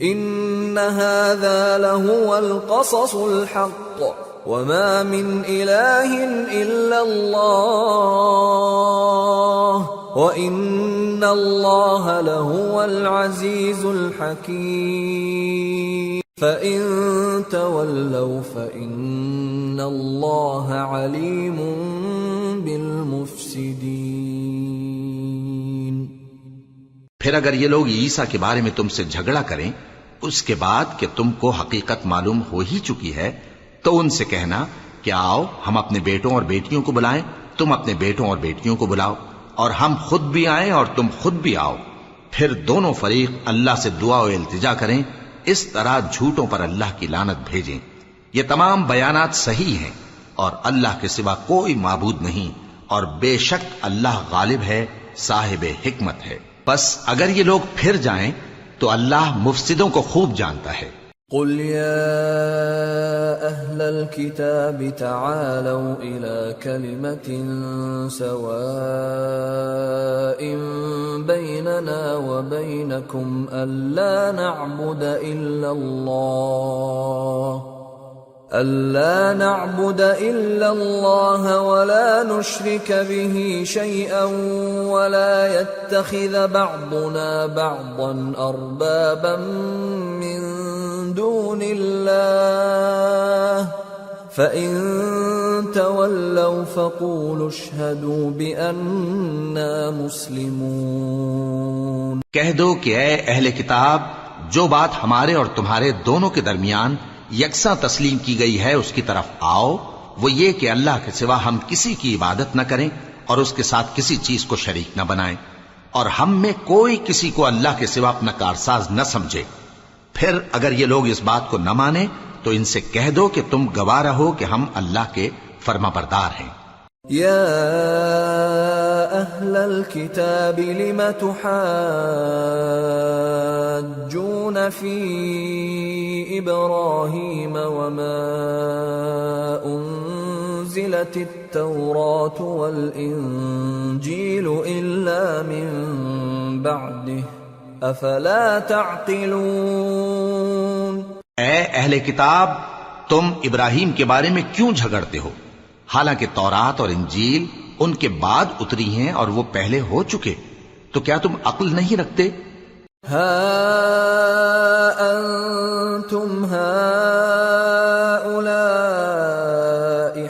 إن هذا لهو القصص الحق وما من إله إلا الله وإن الله لهو العزيز الحكيم فإن تولوا فإن الله عليم بالمفسدين۔ پھر اگر یہ لوگ عیسیٰ کے بارے میں تم سے جھگڑا کریں اس کے بعد کہ تم کو حقیقت معلوم ہو ہی چکی ہے، تو ان سے کہنا کہ آؤ ہم اپنے بیٹوں اور بیٹیوں کو بلائیں، تم اپنے بیٹوں اور بیٹیوں کو بلاؤ، اور ہم خود بھی آئیں اور تم خود بھی آؤ، پھر دونوں فریق اللہ سے دعا و التجا کریں، اس طرح جھوٹوں پر اللہ کی لعنت بھیجیں۔ یہ تمام بیانات صحیح ہیں اور اللہ کے سوا کوئی معبود نہیں، اور بے شک اللہ غالب ہے، صاحب حکمت ہے۔ بس اگر یہ لوگ پھر جائیں تو اللہ مفسدوں کو خوب جانتا ہے۔ قل يا أهل الكتاب تعالوا إلى كلمة سواء بيننا وبينكم ألا نعبد إلا الله ولا نشرك به شيئا ولا يتخذ بعضنا بعضا أربابا من دون الله فإن تولوا فقولوا اشهدوا بأننا مسلمون۔ کہہ دو کہ اے اہل کتاب، جو بات ہمارے اور تمہارے دونوں کے درمیان یکساں تسلیم کی گئی ہے اس کی طرف آؤ، وہ یہ کہ اللہ کے سوا ہم کسی کی عبادت نہ کریں اور اس کے ساتھ کسی چیز کو شریک نہ بنائیں، اور ہم میں کوئی کسی کو اللہ کے سوا اپنا کارساز نہ سمجھے۔ پھر اگر یہ لوگ اس بات کو نہ مانیں تو ان سے کہہ دو کہ تم گواہ رہو کہ ہم اللہ کے فرما بردار ہیں۔ يا أهل الكتاب لم تحاجون في إبراهيم وما أنزلت التوراة والإنجيل إلا من بعده أفلا تعقلون۔ اے اہل کتاب، تم ابراہیم کے بارے میں کیوں جھگڑتے ہو، حالانکہ تورات اور انجیل ان کے بعد اتری ہیں اور وہ پہلے ہو چکے، تو کیا تم عقل نہیں رکھتے؟ ها أنتم هؤلاء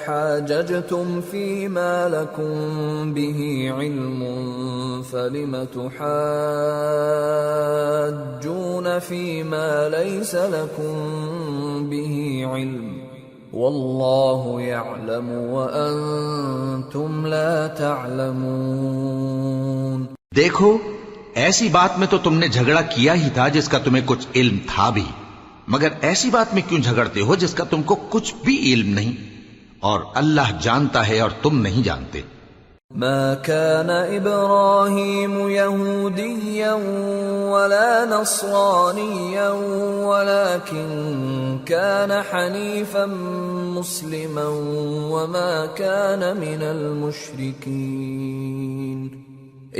حاججتم فيما لكم به علم فلم تحاجون فيما ليس لكم به علم والله يعلم وأنتم لا تعلمون۔ دیکھو ایسی بات میں تو تم نے جھگڑا کیا ہی تھا جس کا تمہیں کچھ علم تھا بھی، مگر ایسی بات میں کیوں جھگڑتے ہو جس کا تم کو کچھ بھی علم نہیں، اور اللہ جانتا ہے اور تم نہیں جانتے۔ ما كان إبراهيم يهوديا ولا نصرانيا ولكن كان حنيفا مسلما وما كان من المشركين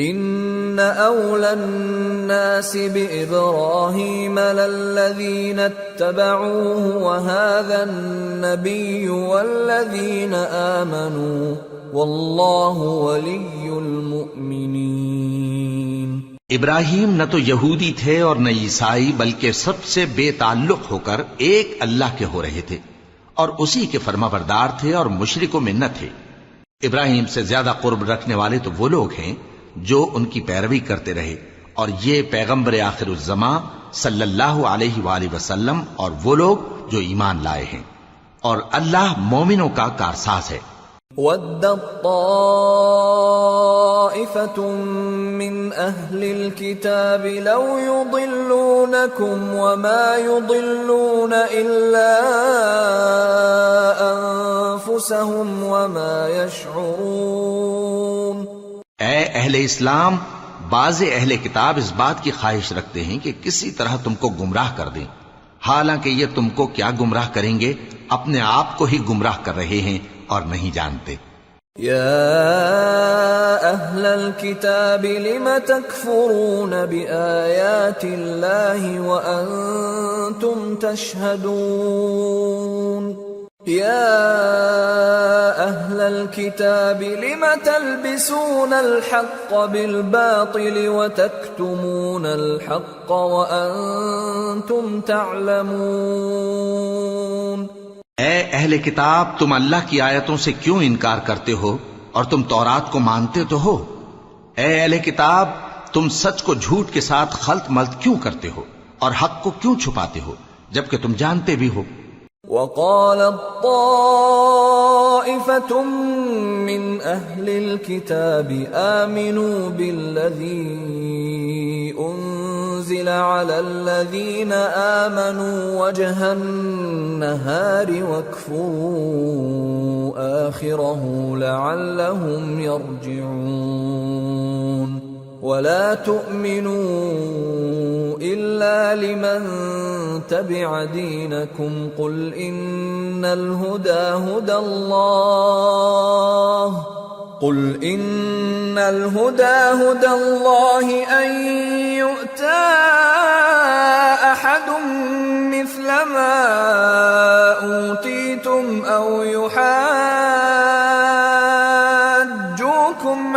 إن أولى الناس بإبراهيم للذين اتبعوه وهذا النبي والذين آمنوا واللہ ولی المؤمنین۔ ابراہیم نہ تو یہودی تھے اور نہ عیسائی، بلکہ سب سے بے تعلق ہو کر ایک اللہ کے ہو رہے تھے اور اسی کے فرما بردار تھے اور مشرکوں میں نہ تھے۔ ابراہیم سے زیادہ قرب رکھنے والے تو وہ لوگ ہیں جو ان کی پیروی کرتے رہے، اور یہ پیغمبر آخر الزماں صلی اللہ علیہ وآلہ وسلم اور وہ لوگ جو ایمان لائے ہیں، اور اللہ مومنوں کا کارساز ہے۔ وَدَّت طَّائِفَةٌ مِّنْ أَهْلِ الْكِتَابِ لَوْ يُضِلُّونَكُمْ وَمَا يُضِلُّونَ إِلَّا أَنفُسَهُمْ وَمَا يَشْعُرُونَ۔ اے اہل اسلام، بعض اہل کتاب اس بات کی خواہش رکھتے ہیں کہ کسی طرح تم کو گمراہ کر دیں، حالانکہ یہ تم کو کیا گمراہ کریں گے، اپنے آپ کو ہی گمراہ کر رہے ہیں اور نہیں جانتے۔ یا اہل الکتاب لم تکفرون بآیات اللہ وانتم تشہدون یا اہل الکتاب لم تلبسون الحق بالباطل وتکتمون الحق وانتم تعلمون۔ اے اہل کتاب، تم اللہ کی آیتوں سے کیوں انکار کرتے ہو اور تم تورات کو مانتے تو ہو؟ اے اہل کتاب، تم سچ کو جھوٹ کے ساتھ خلط ملط کیوں کرتے ہو اور حق کو کیوں چھپاتے ہو جبکہ تم جانتے بھی ہو؟ وَقَالَتْ طَائِفَةٌ مِّنْ أَهْلِ الْكِتَابِ آمِنُوا بِالَّذِي أُنزِلَ عَلَى الَّذِينَ آمَنُوا وَجْهَ النَّهَارِ وَاكْفُرُوا آخِرَهُ لَعَلَّهُمْ يَرْجِعُونَ وَلَا تُؤْمِنُوا إِلَّا لِمَن تَبِعَ دِينَكُمْ قُلْ إِنَّ الْهُدَى هُدَى اللَّهِ أَن يُؤْتَى أَحَدٌ مِثْلَ مَا أُوتِيتُمْ أَوْ يُحَاجُّوكُمْ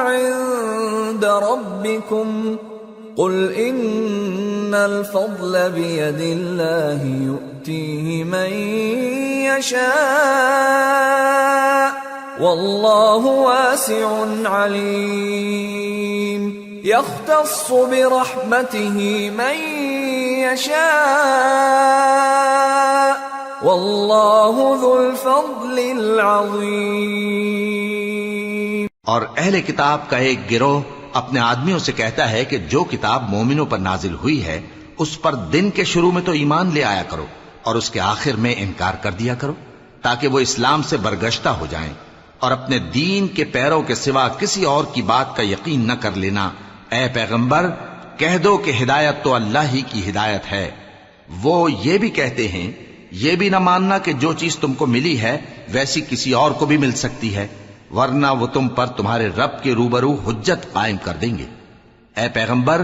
عِندَ رَبِّكُمْ قُلْ إِنَّ الْفَضْلَ بِيَدِ اللَّهِ يُؤْتِيهِ مَن يَشَاءُ وَاللَّهُ وَاسِعٌ عَلِيمٌ يَخْتَصُّ بِرَحْمَتِهِ مَن يَشَاءُ وَاللَّهُ ذُو الْفَضْلِ الْعَظِيمِ۔ اور اہل کتاب کا ایک گروہ اپنے آدمیوں سے کہتا ہے کہ جو کتاب مومنوں پر نازل ہوئی ہے اس پر دن کے شروع میں تو ایمان لے آیا کرو اور اس کے آخر میں انکار کر دیا کرو، تاکہ وہ اسلام سے برگشتہ ہو جائیں، اور اپنے دین کے پیروں کے سوا کسی اور کی بات کا یقین نہ کر لینا۔ اے پیغمبر، کہہ دو کہ ہدایت تو اللہ ہی کی ہدایت ہے۔ وہ یہ بھی کہتے ہیں، یہ بھی نہ ماننا کہ جو چیز تم کو ملی ہے ویسی کسی اور کو بھی مل سکتی ہے، ورنہ وہ تم پر تمہارے رب کے روبرو حجت قائم کر دیں گے۔ اے پیغمبر،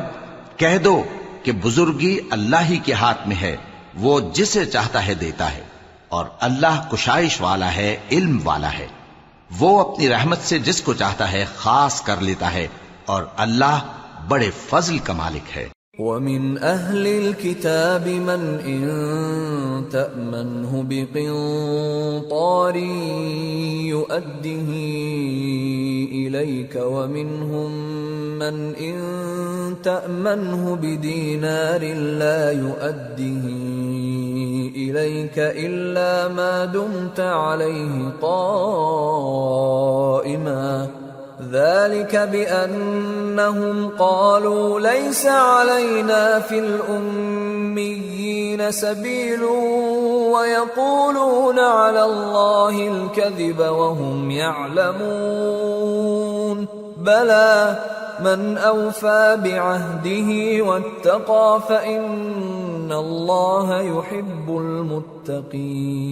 کہہ دو کہ بزرگی اللہ ہی کے ہاتھ میں ہے، وہ جسے چاہتا ہے دیتا ہے، اور اللہ کشائش والا ہے، علم والا ہے۔ وہ اپنی رحمت سے جس کو چاہتا ہے خاص کر لیتا ہے، اور اللہ بڑے فضل کا مالک ہے۔ وَمِنْ أَهْلِ الْكِتَابِ مَنْ إِنْ تَأْمَنْهُ بِقِنْطَارٍ يُؤَدِّهِ إِلَيْكَ وَمِنْهُمْ مَنْ إِنْ تَأْمَنْهُ بِدِينَارٍ لَا يُؤَدِّهِ إِلَيْكَ إِلَّا مَا دُمْتَ عَلَيْهِ قَائِمًا ذلك بأنهم قالوا ليس علينا في الأميين سبيل ويقولون على الله الكذب وهم يعلمون بلى من أوفى بعهده واتقى فإن الله يحب المتقين.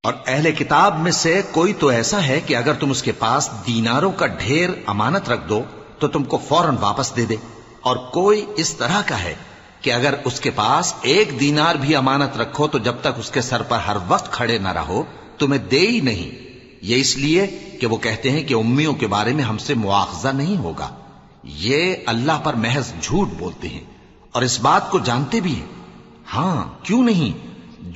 اور اہل کتاب میں سے کوئی تو ایسا ہے کہ اگر تم اس کے پاس دیناروں کا ڈھیر امانت رکھ دو تو تم کو فوراً واپس دے دے، اور کوئی اس طرح کا ہے کہ اگر اس کے پاس 1 دینار بھی امانت رکھو تو جب تک اس کے سر پر ہر وقت کھڑے نہ رہو تمہیں دے ہی نہیں. یہ اس لیے کہ وہ کہتے ہیں کہ امیوں کے بارے میں ہم سے مواخذہ نہیں ہوگا. یہ اللہ پر محض جھوٹ بولتے ہیں اور اس بات کو جانتے بھی ہیں. ہاں کیوں نہیں،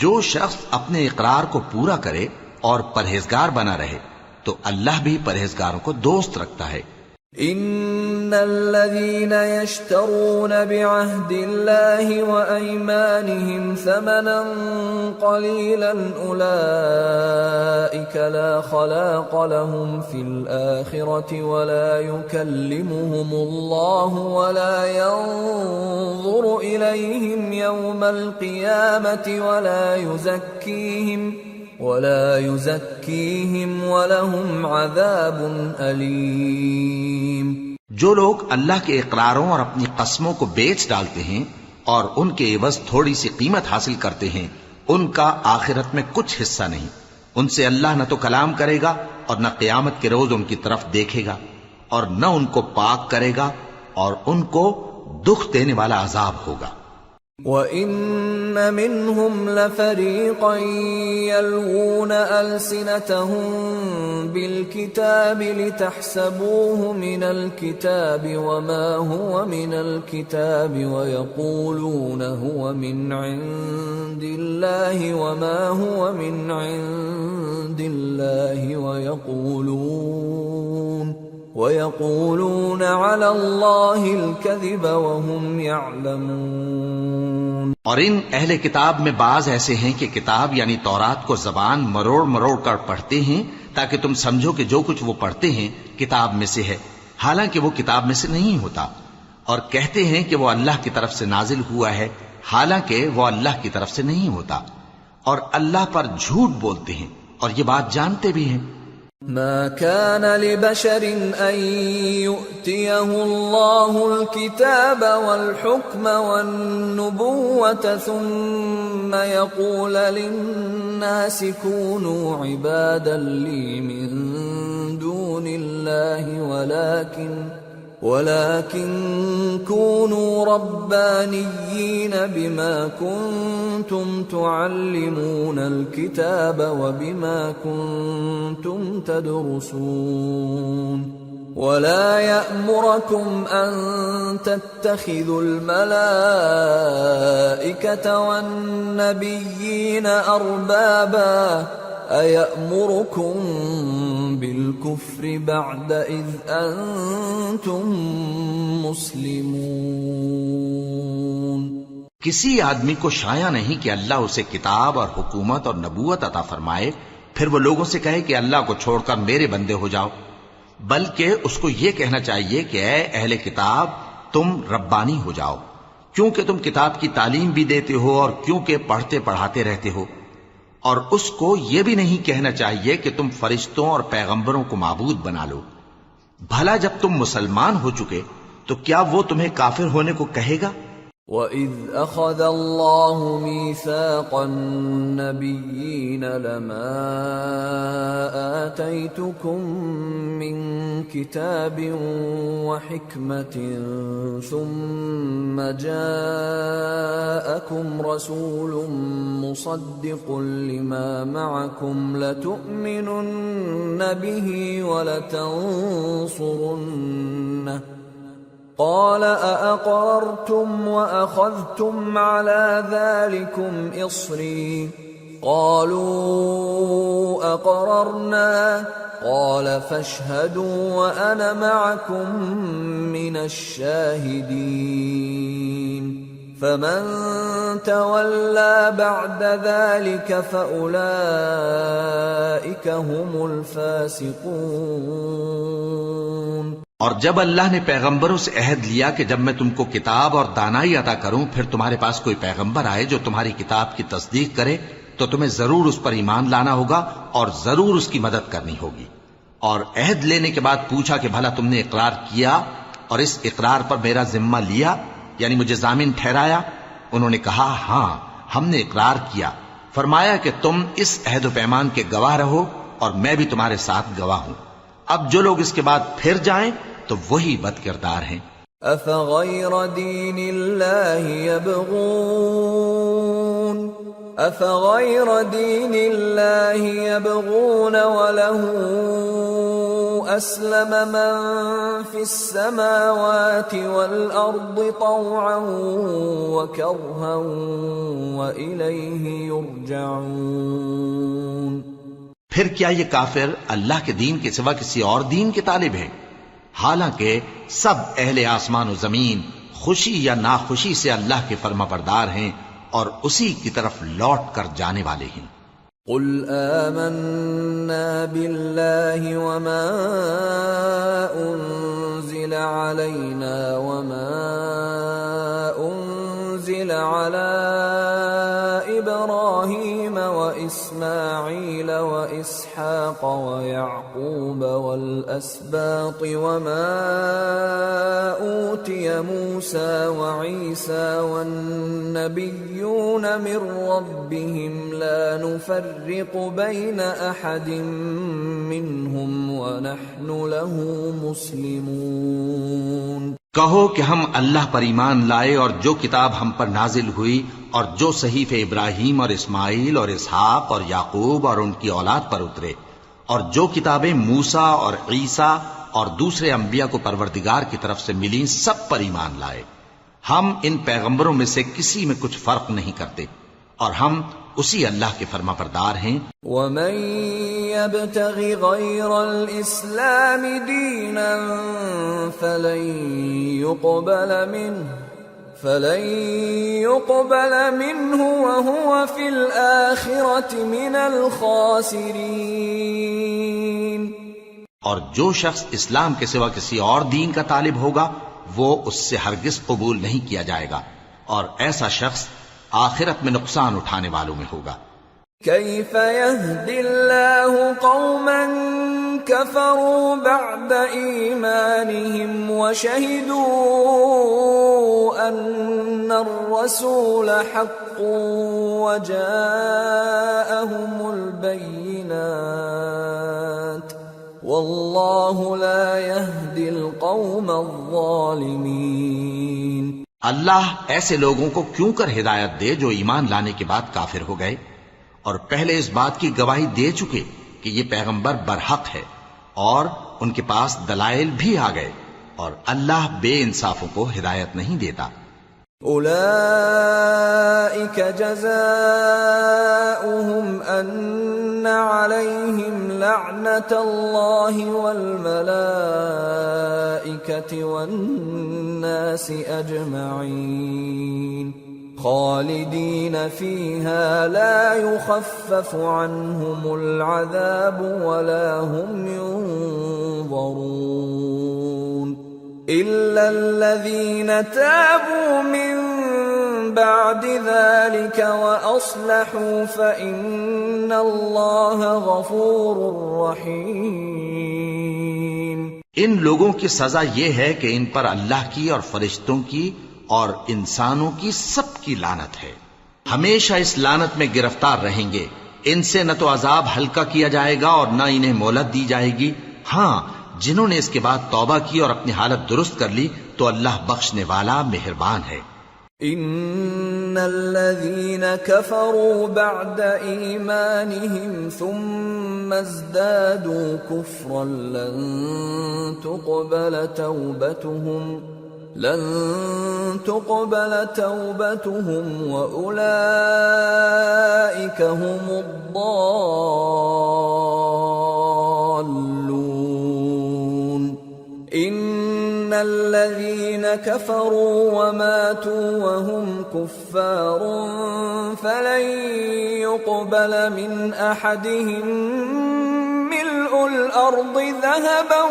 جو شخص اپنے اقرار کو پورا کرے اور پرہیزگار بنا رہے تو اللہ بھی پرہیزگاروں کو دوست رکھتا ہے. ان الذين يشترون بعهد الله وايمانهم ثمنا قليلا اولئك لا خلاق لهم في الاخره ولا يكلمهم الله ولا ينظر اليهم يوم القيامه ولا يزكيهم ولهم عذاب أليم. جو لوگ اللہ کے اقراروں اور اپنی قسموں کو بیچ ڈالتے ہیں اور ان کے عوض تھوڑی سی قیمت حاصل کرتے ہیں ان کا آخرت میں کچھ حصہ نہیں. ان سے اللہ نہ تو کلام کرے گا اور نہ قیامت کے روز ان کی طرف دیکھے گا اور نہ ان کو پاک کرے گا اور ان کو دکھ دینے والا عذاب ہوگا. وَإِنَّ مِنْهُمْ لَفَرِيقًا يَلْوُونَ أَلْسِنَتَهُمْ بِالْكِتَابِ لِتَحْسَبُوهُ مِنَ الْكِتَابِ وَمَا هُوَ مِنَ الْكِتَابِ وَيَقُولُونَ هُوَ مِنْ عِنْدِ اللَّهِ وَمَا هُوَ مِنْ عِنْدِ اللَّهِ وَيَقُولُونَ عَلَى اللَّهِ الْكَذِبَ وَهُمْ يَعْلَمُونَ. اور ان اہل کتاب میں بعض ایسے ہیں کہ کتاب یعنی تورات کو زبان مروڑ مروڑ کر پڑھتے ہیں تاکہ تم سمجھو کہ جو کچھ وہ پڑھتے ہیں کتاب میں سے ہے، حالانکہ وہ کتاب میں سے نہیں ہوتا، اور کہتے ہیں کہ وہ اللہ کی طرف سے نازل ہوا ہے حالانکہ وہ اللہ کی طرف سے نہیں ہوتا، اور اللہ پر جھوٹ بولتے ہیں اور یہ بات جانتے بھی ہیں. ما كان لبشر أن يؤتيه الله الكتاب والحكم والنبوة ثم يقول للناس كونوا عبادا لي من دون الله ولكن كونوا ربانيين بما كنتم تعلمون الكتاب وبما كنتم تدرسون ولا يأمركم أن تتخذوا الملائكة والنبيين أربابا أَيَأْمُرُكُمْ بِالْكُفْرِ بَعْدَ إِذْ أَنْتُمْ مُسْلِمُونَ. کسی آدمی کو شایع نہیں کہ اللہ اسے کتاب اور حکومت اور نبوت عطا فرمائے پھر وہ لوگوں سے کہے کہ اللہ کو چھوڑ کر میرے بندے ہو جاؤ، بلکہ اس کو یہ کہنا چاہیے کہ اے اہل کتاب تم ربانی ہو جاؤ، کیونکہ تم کتاب کی تعلیم بھی دیتے ہو اور کیونکہ پڑھتے پڑھاتے رہتے ہو. اور اس کو یہ بھی نہیں کہنا چاہیے کہ تم فرشتوں اور پیغمبروں کو معبود بنا لو. بھلا جب تم مسلمان ہو چکے تو کیا وہ تمہیں کافر ہونے کو کہے گا؟ وَإِذْ أَخَذَ اللَّهُ مِيثَاقَ النَّبِيِّينَ لَمَا آتَيْتُكُم مِّن كِتَابٍ وَحِكْمَةٍ ثُمَّ جَاءَكُمْ رَسُولٌ مُصَدِّقٌ لِّمَا مَعَكُمْ لَتُؤْمِنُنَّ بِهِ وَلَتَنصُرُنَّهُ قال أأقررتم وأخذتم على ذلكم إصري قالوا أقررنا قال فاشهدوا وأنا معكم من الشاهدين فمن تولى بعد ذلك فأولئك هم الفاسقون۔ اور جب اللہ نے پیغمبروں سے عہد لیا کہ جب میں تم کو کتاب اور دانائی عطا کروں پھر تمہارے پاس کوئی پیغمبر آئے جو تمہاری کتاب کی تصدیق کرے تو تمہیں ضرور اس پر ایمان لانا ہوگا اور ضرور اس کی مدد کرنی ہوگی۔ اور عہد لینے کے بعد پوچھا کہ بھلا تم نے اقرار کیا اور اس اقرار پر میرا ذمہ لیا، یعنی مجھے ضامن ٹھہرایا؟ انہوں نے کہا ہاں ہم نے اقرار کیا۔ فرمایا کہ تم اس عہد و پیمان کے گواہ رہو اور میں بھی تمہارے ساتھ گواہ ہوں۔ اب جو لوگ اس کے بعد پھر جائیں تو وہی بد کردار ہیں۔ أفغير دين الله يبغون وله أسلم من في السماوات والأرض طوعا وكرها وإليه يرجعون۔ پھر کیا یہ کافر اللہ کے دین کے سوا کسی اور دین کے طالب ہیں؟ حالانکہ سب اہل آسمان و زمین خوشی یا ناخوشی سے اللہ کے فرما بردار ہیں اور اسی کی طرف لوٹ کر جانے والے ہیں۔ قل آمنا بالله وما أنزل علينا وما أنزل على إبراهيم وإسماعيل وإسحاق ويعقوب والأسباط وما أوتي موسى وعيسى والنبيون من ربهم لا نفرق بين أحد منهم ونحن له مسلمون۔ کہو کہ ہم اللہ پر ایمان لائے اور جو کتاب ہم پر نازل ہوئی اور جو صحیفے ابراہیم اور اسماعیل اور اسحاق اور یعقوب اور ان کی اولاد پر اترے اور جو کتابیں موسیٰ اور عیسیٰ اور دوسرے انبیاء کو پروردگار کی طرف سے ملیں سب پر ایمان لائے۔ ہم ان پیغمبروں میں سے کسی میں کچھ فرق نہیں کرتے اور ہم اسی اللہ کے فرما بردار ہیں۔ ومن يبتغ غير الإسلام دينا فلن يقبل منه وهو في الآخرة من الخاسرين۔ اور جو شخص اسلام کے سوا کسی اور دین کا طالب ہوگا وہ اس سے ہرگز قبول نہیں کیا جائے گا اور ایسا شخص آخرت میں نقصان اٹھانے والوں میں ہوگا۔ كيف يهدي الله قوما كفروا بعد إيمانهم وشهدوا أن الرسول حق وجاءهم البينات والله لا يهدي القوم الظالمين۔ اللہ ایسے لوگوں کو کیوں کر ہدایت دے جو ایمان لانے کے بعد کافر ہو گئے اور پہلے اس بات کی گواہی دے چکے کہ یہ پیغمبر برحق ہے اور ان کے پاس دلائل بھی آ گئے، اور اللہ بے انصافوں کو ہدایت نہیں دیتا۔ أولئك جزاؤهم أن عليهم لعنة الله والملائكة والناس أجمعين خالدين فيها لا يخفف عنهم العذاب ولا هم ينظرون إلا الذين تابوا من بعد ذلك وأصلحوا فإن الله غفور رحيم۔ ان لوگوں کی سزا یہ ہے کہ ان پر اللہ کی اور فرشتوں کی اور انسانوں کی سب کی لعنت ہے، ہمیشہ اس لعنت میں گرفتار رہیں گے۔ ان سے نہ تو عذاب ہلکا کیا جائے گا اور نہ انہیں مہلت دی جائے گی۔ ہاں، جنہوں نے اس کے بعد توبہ کی اور اپنی حالت درست کر لی تو اللہ بخشنے والا مہربان ہے۔ ان الذين كفروا بعد ايمانهم ثم ازدادوا كفرا لن تقبل توبتهم لن تقبل توبتهم وأولئك هم الضالون إن الذين كفروا وماتوا وهم كفار فلن يقبل من أحدهم ملء الأرض ذهبا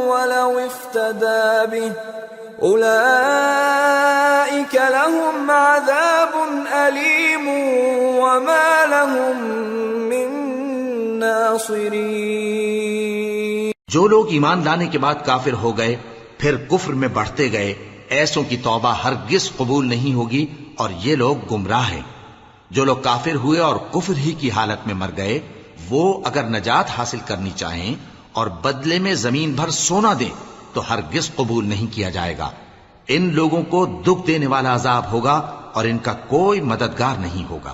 ولو افتدى به أولئك لهم عذاب أليم وما لهم من ناصرين۔ جو لوگ ایمان لانے کے بعد کافر ہو گئے پھر کفر میں بڑھتے گئے، ایسوں کی توبہ ہرگز قبول نہیں ہوگی اور یہ لوگ گمراہ ہیں۔ جو لوگ کافر ہوئے اور کفر ہی کی حالت میں مر گئے، وہ اگر نجات حاصل کرنی چاہیں اور بدلے میں زمین بھر سونا دیں تو ہرگز قبول نہیں کیا جائے گا۔ ان لوگوں کو دکھ دینے والا عذاب ہوگا اور ان کا کوئی مددگار نہیں ہوگا۔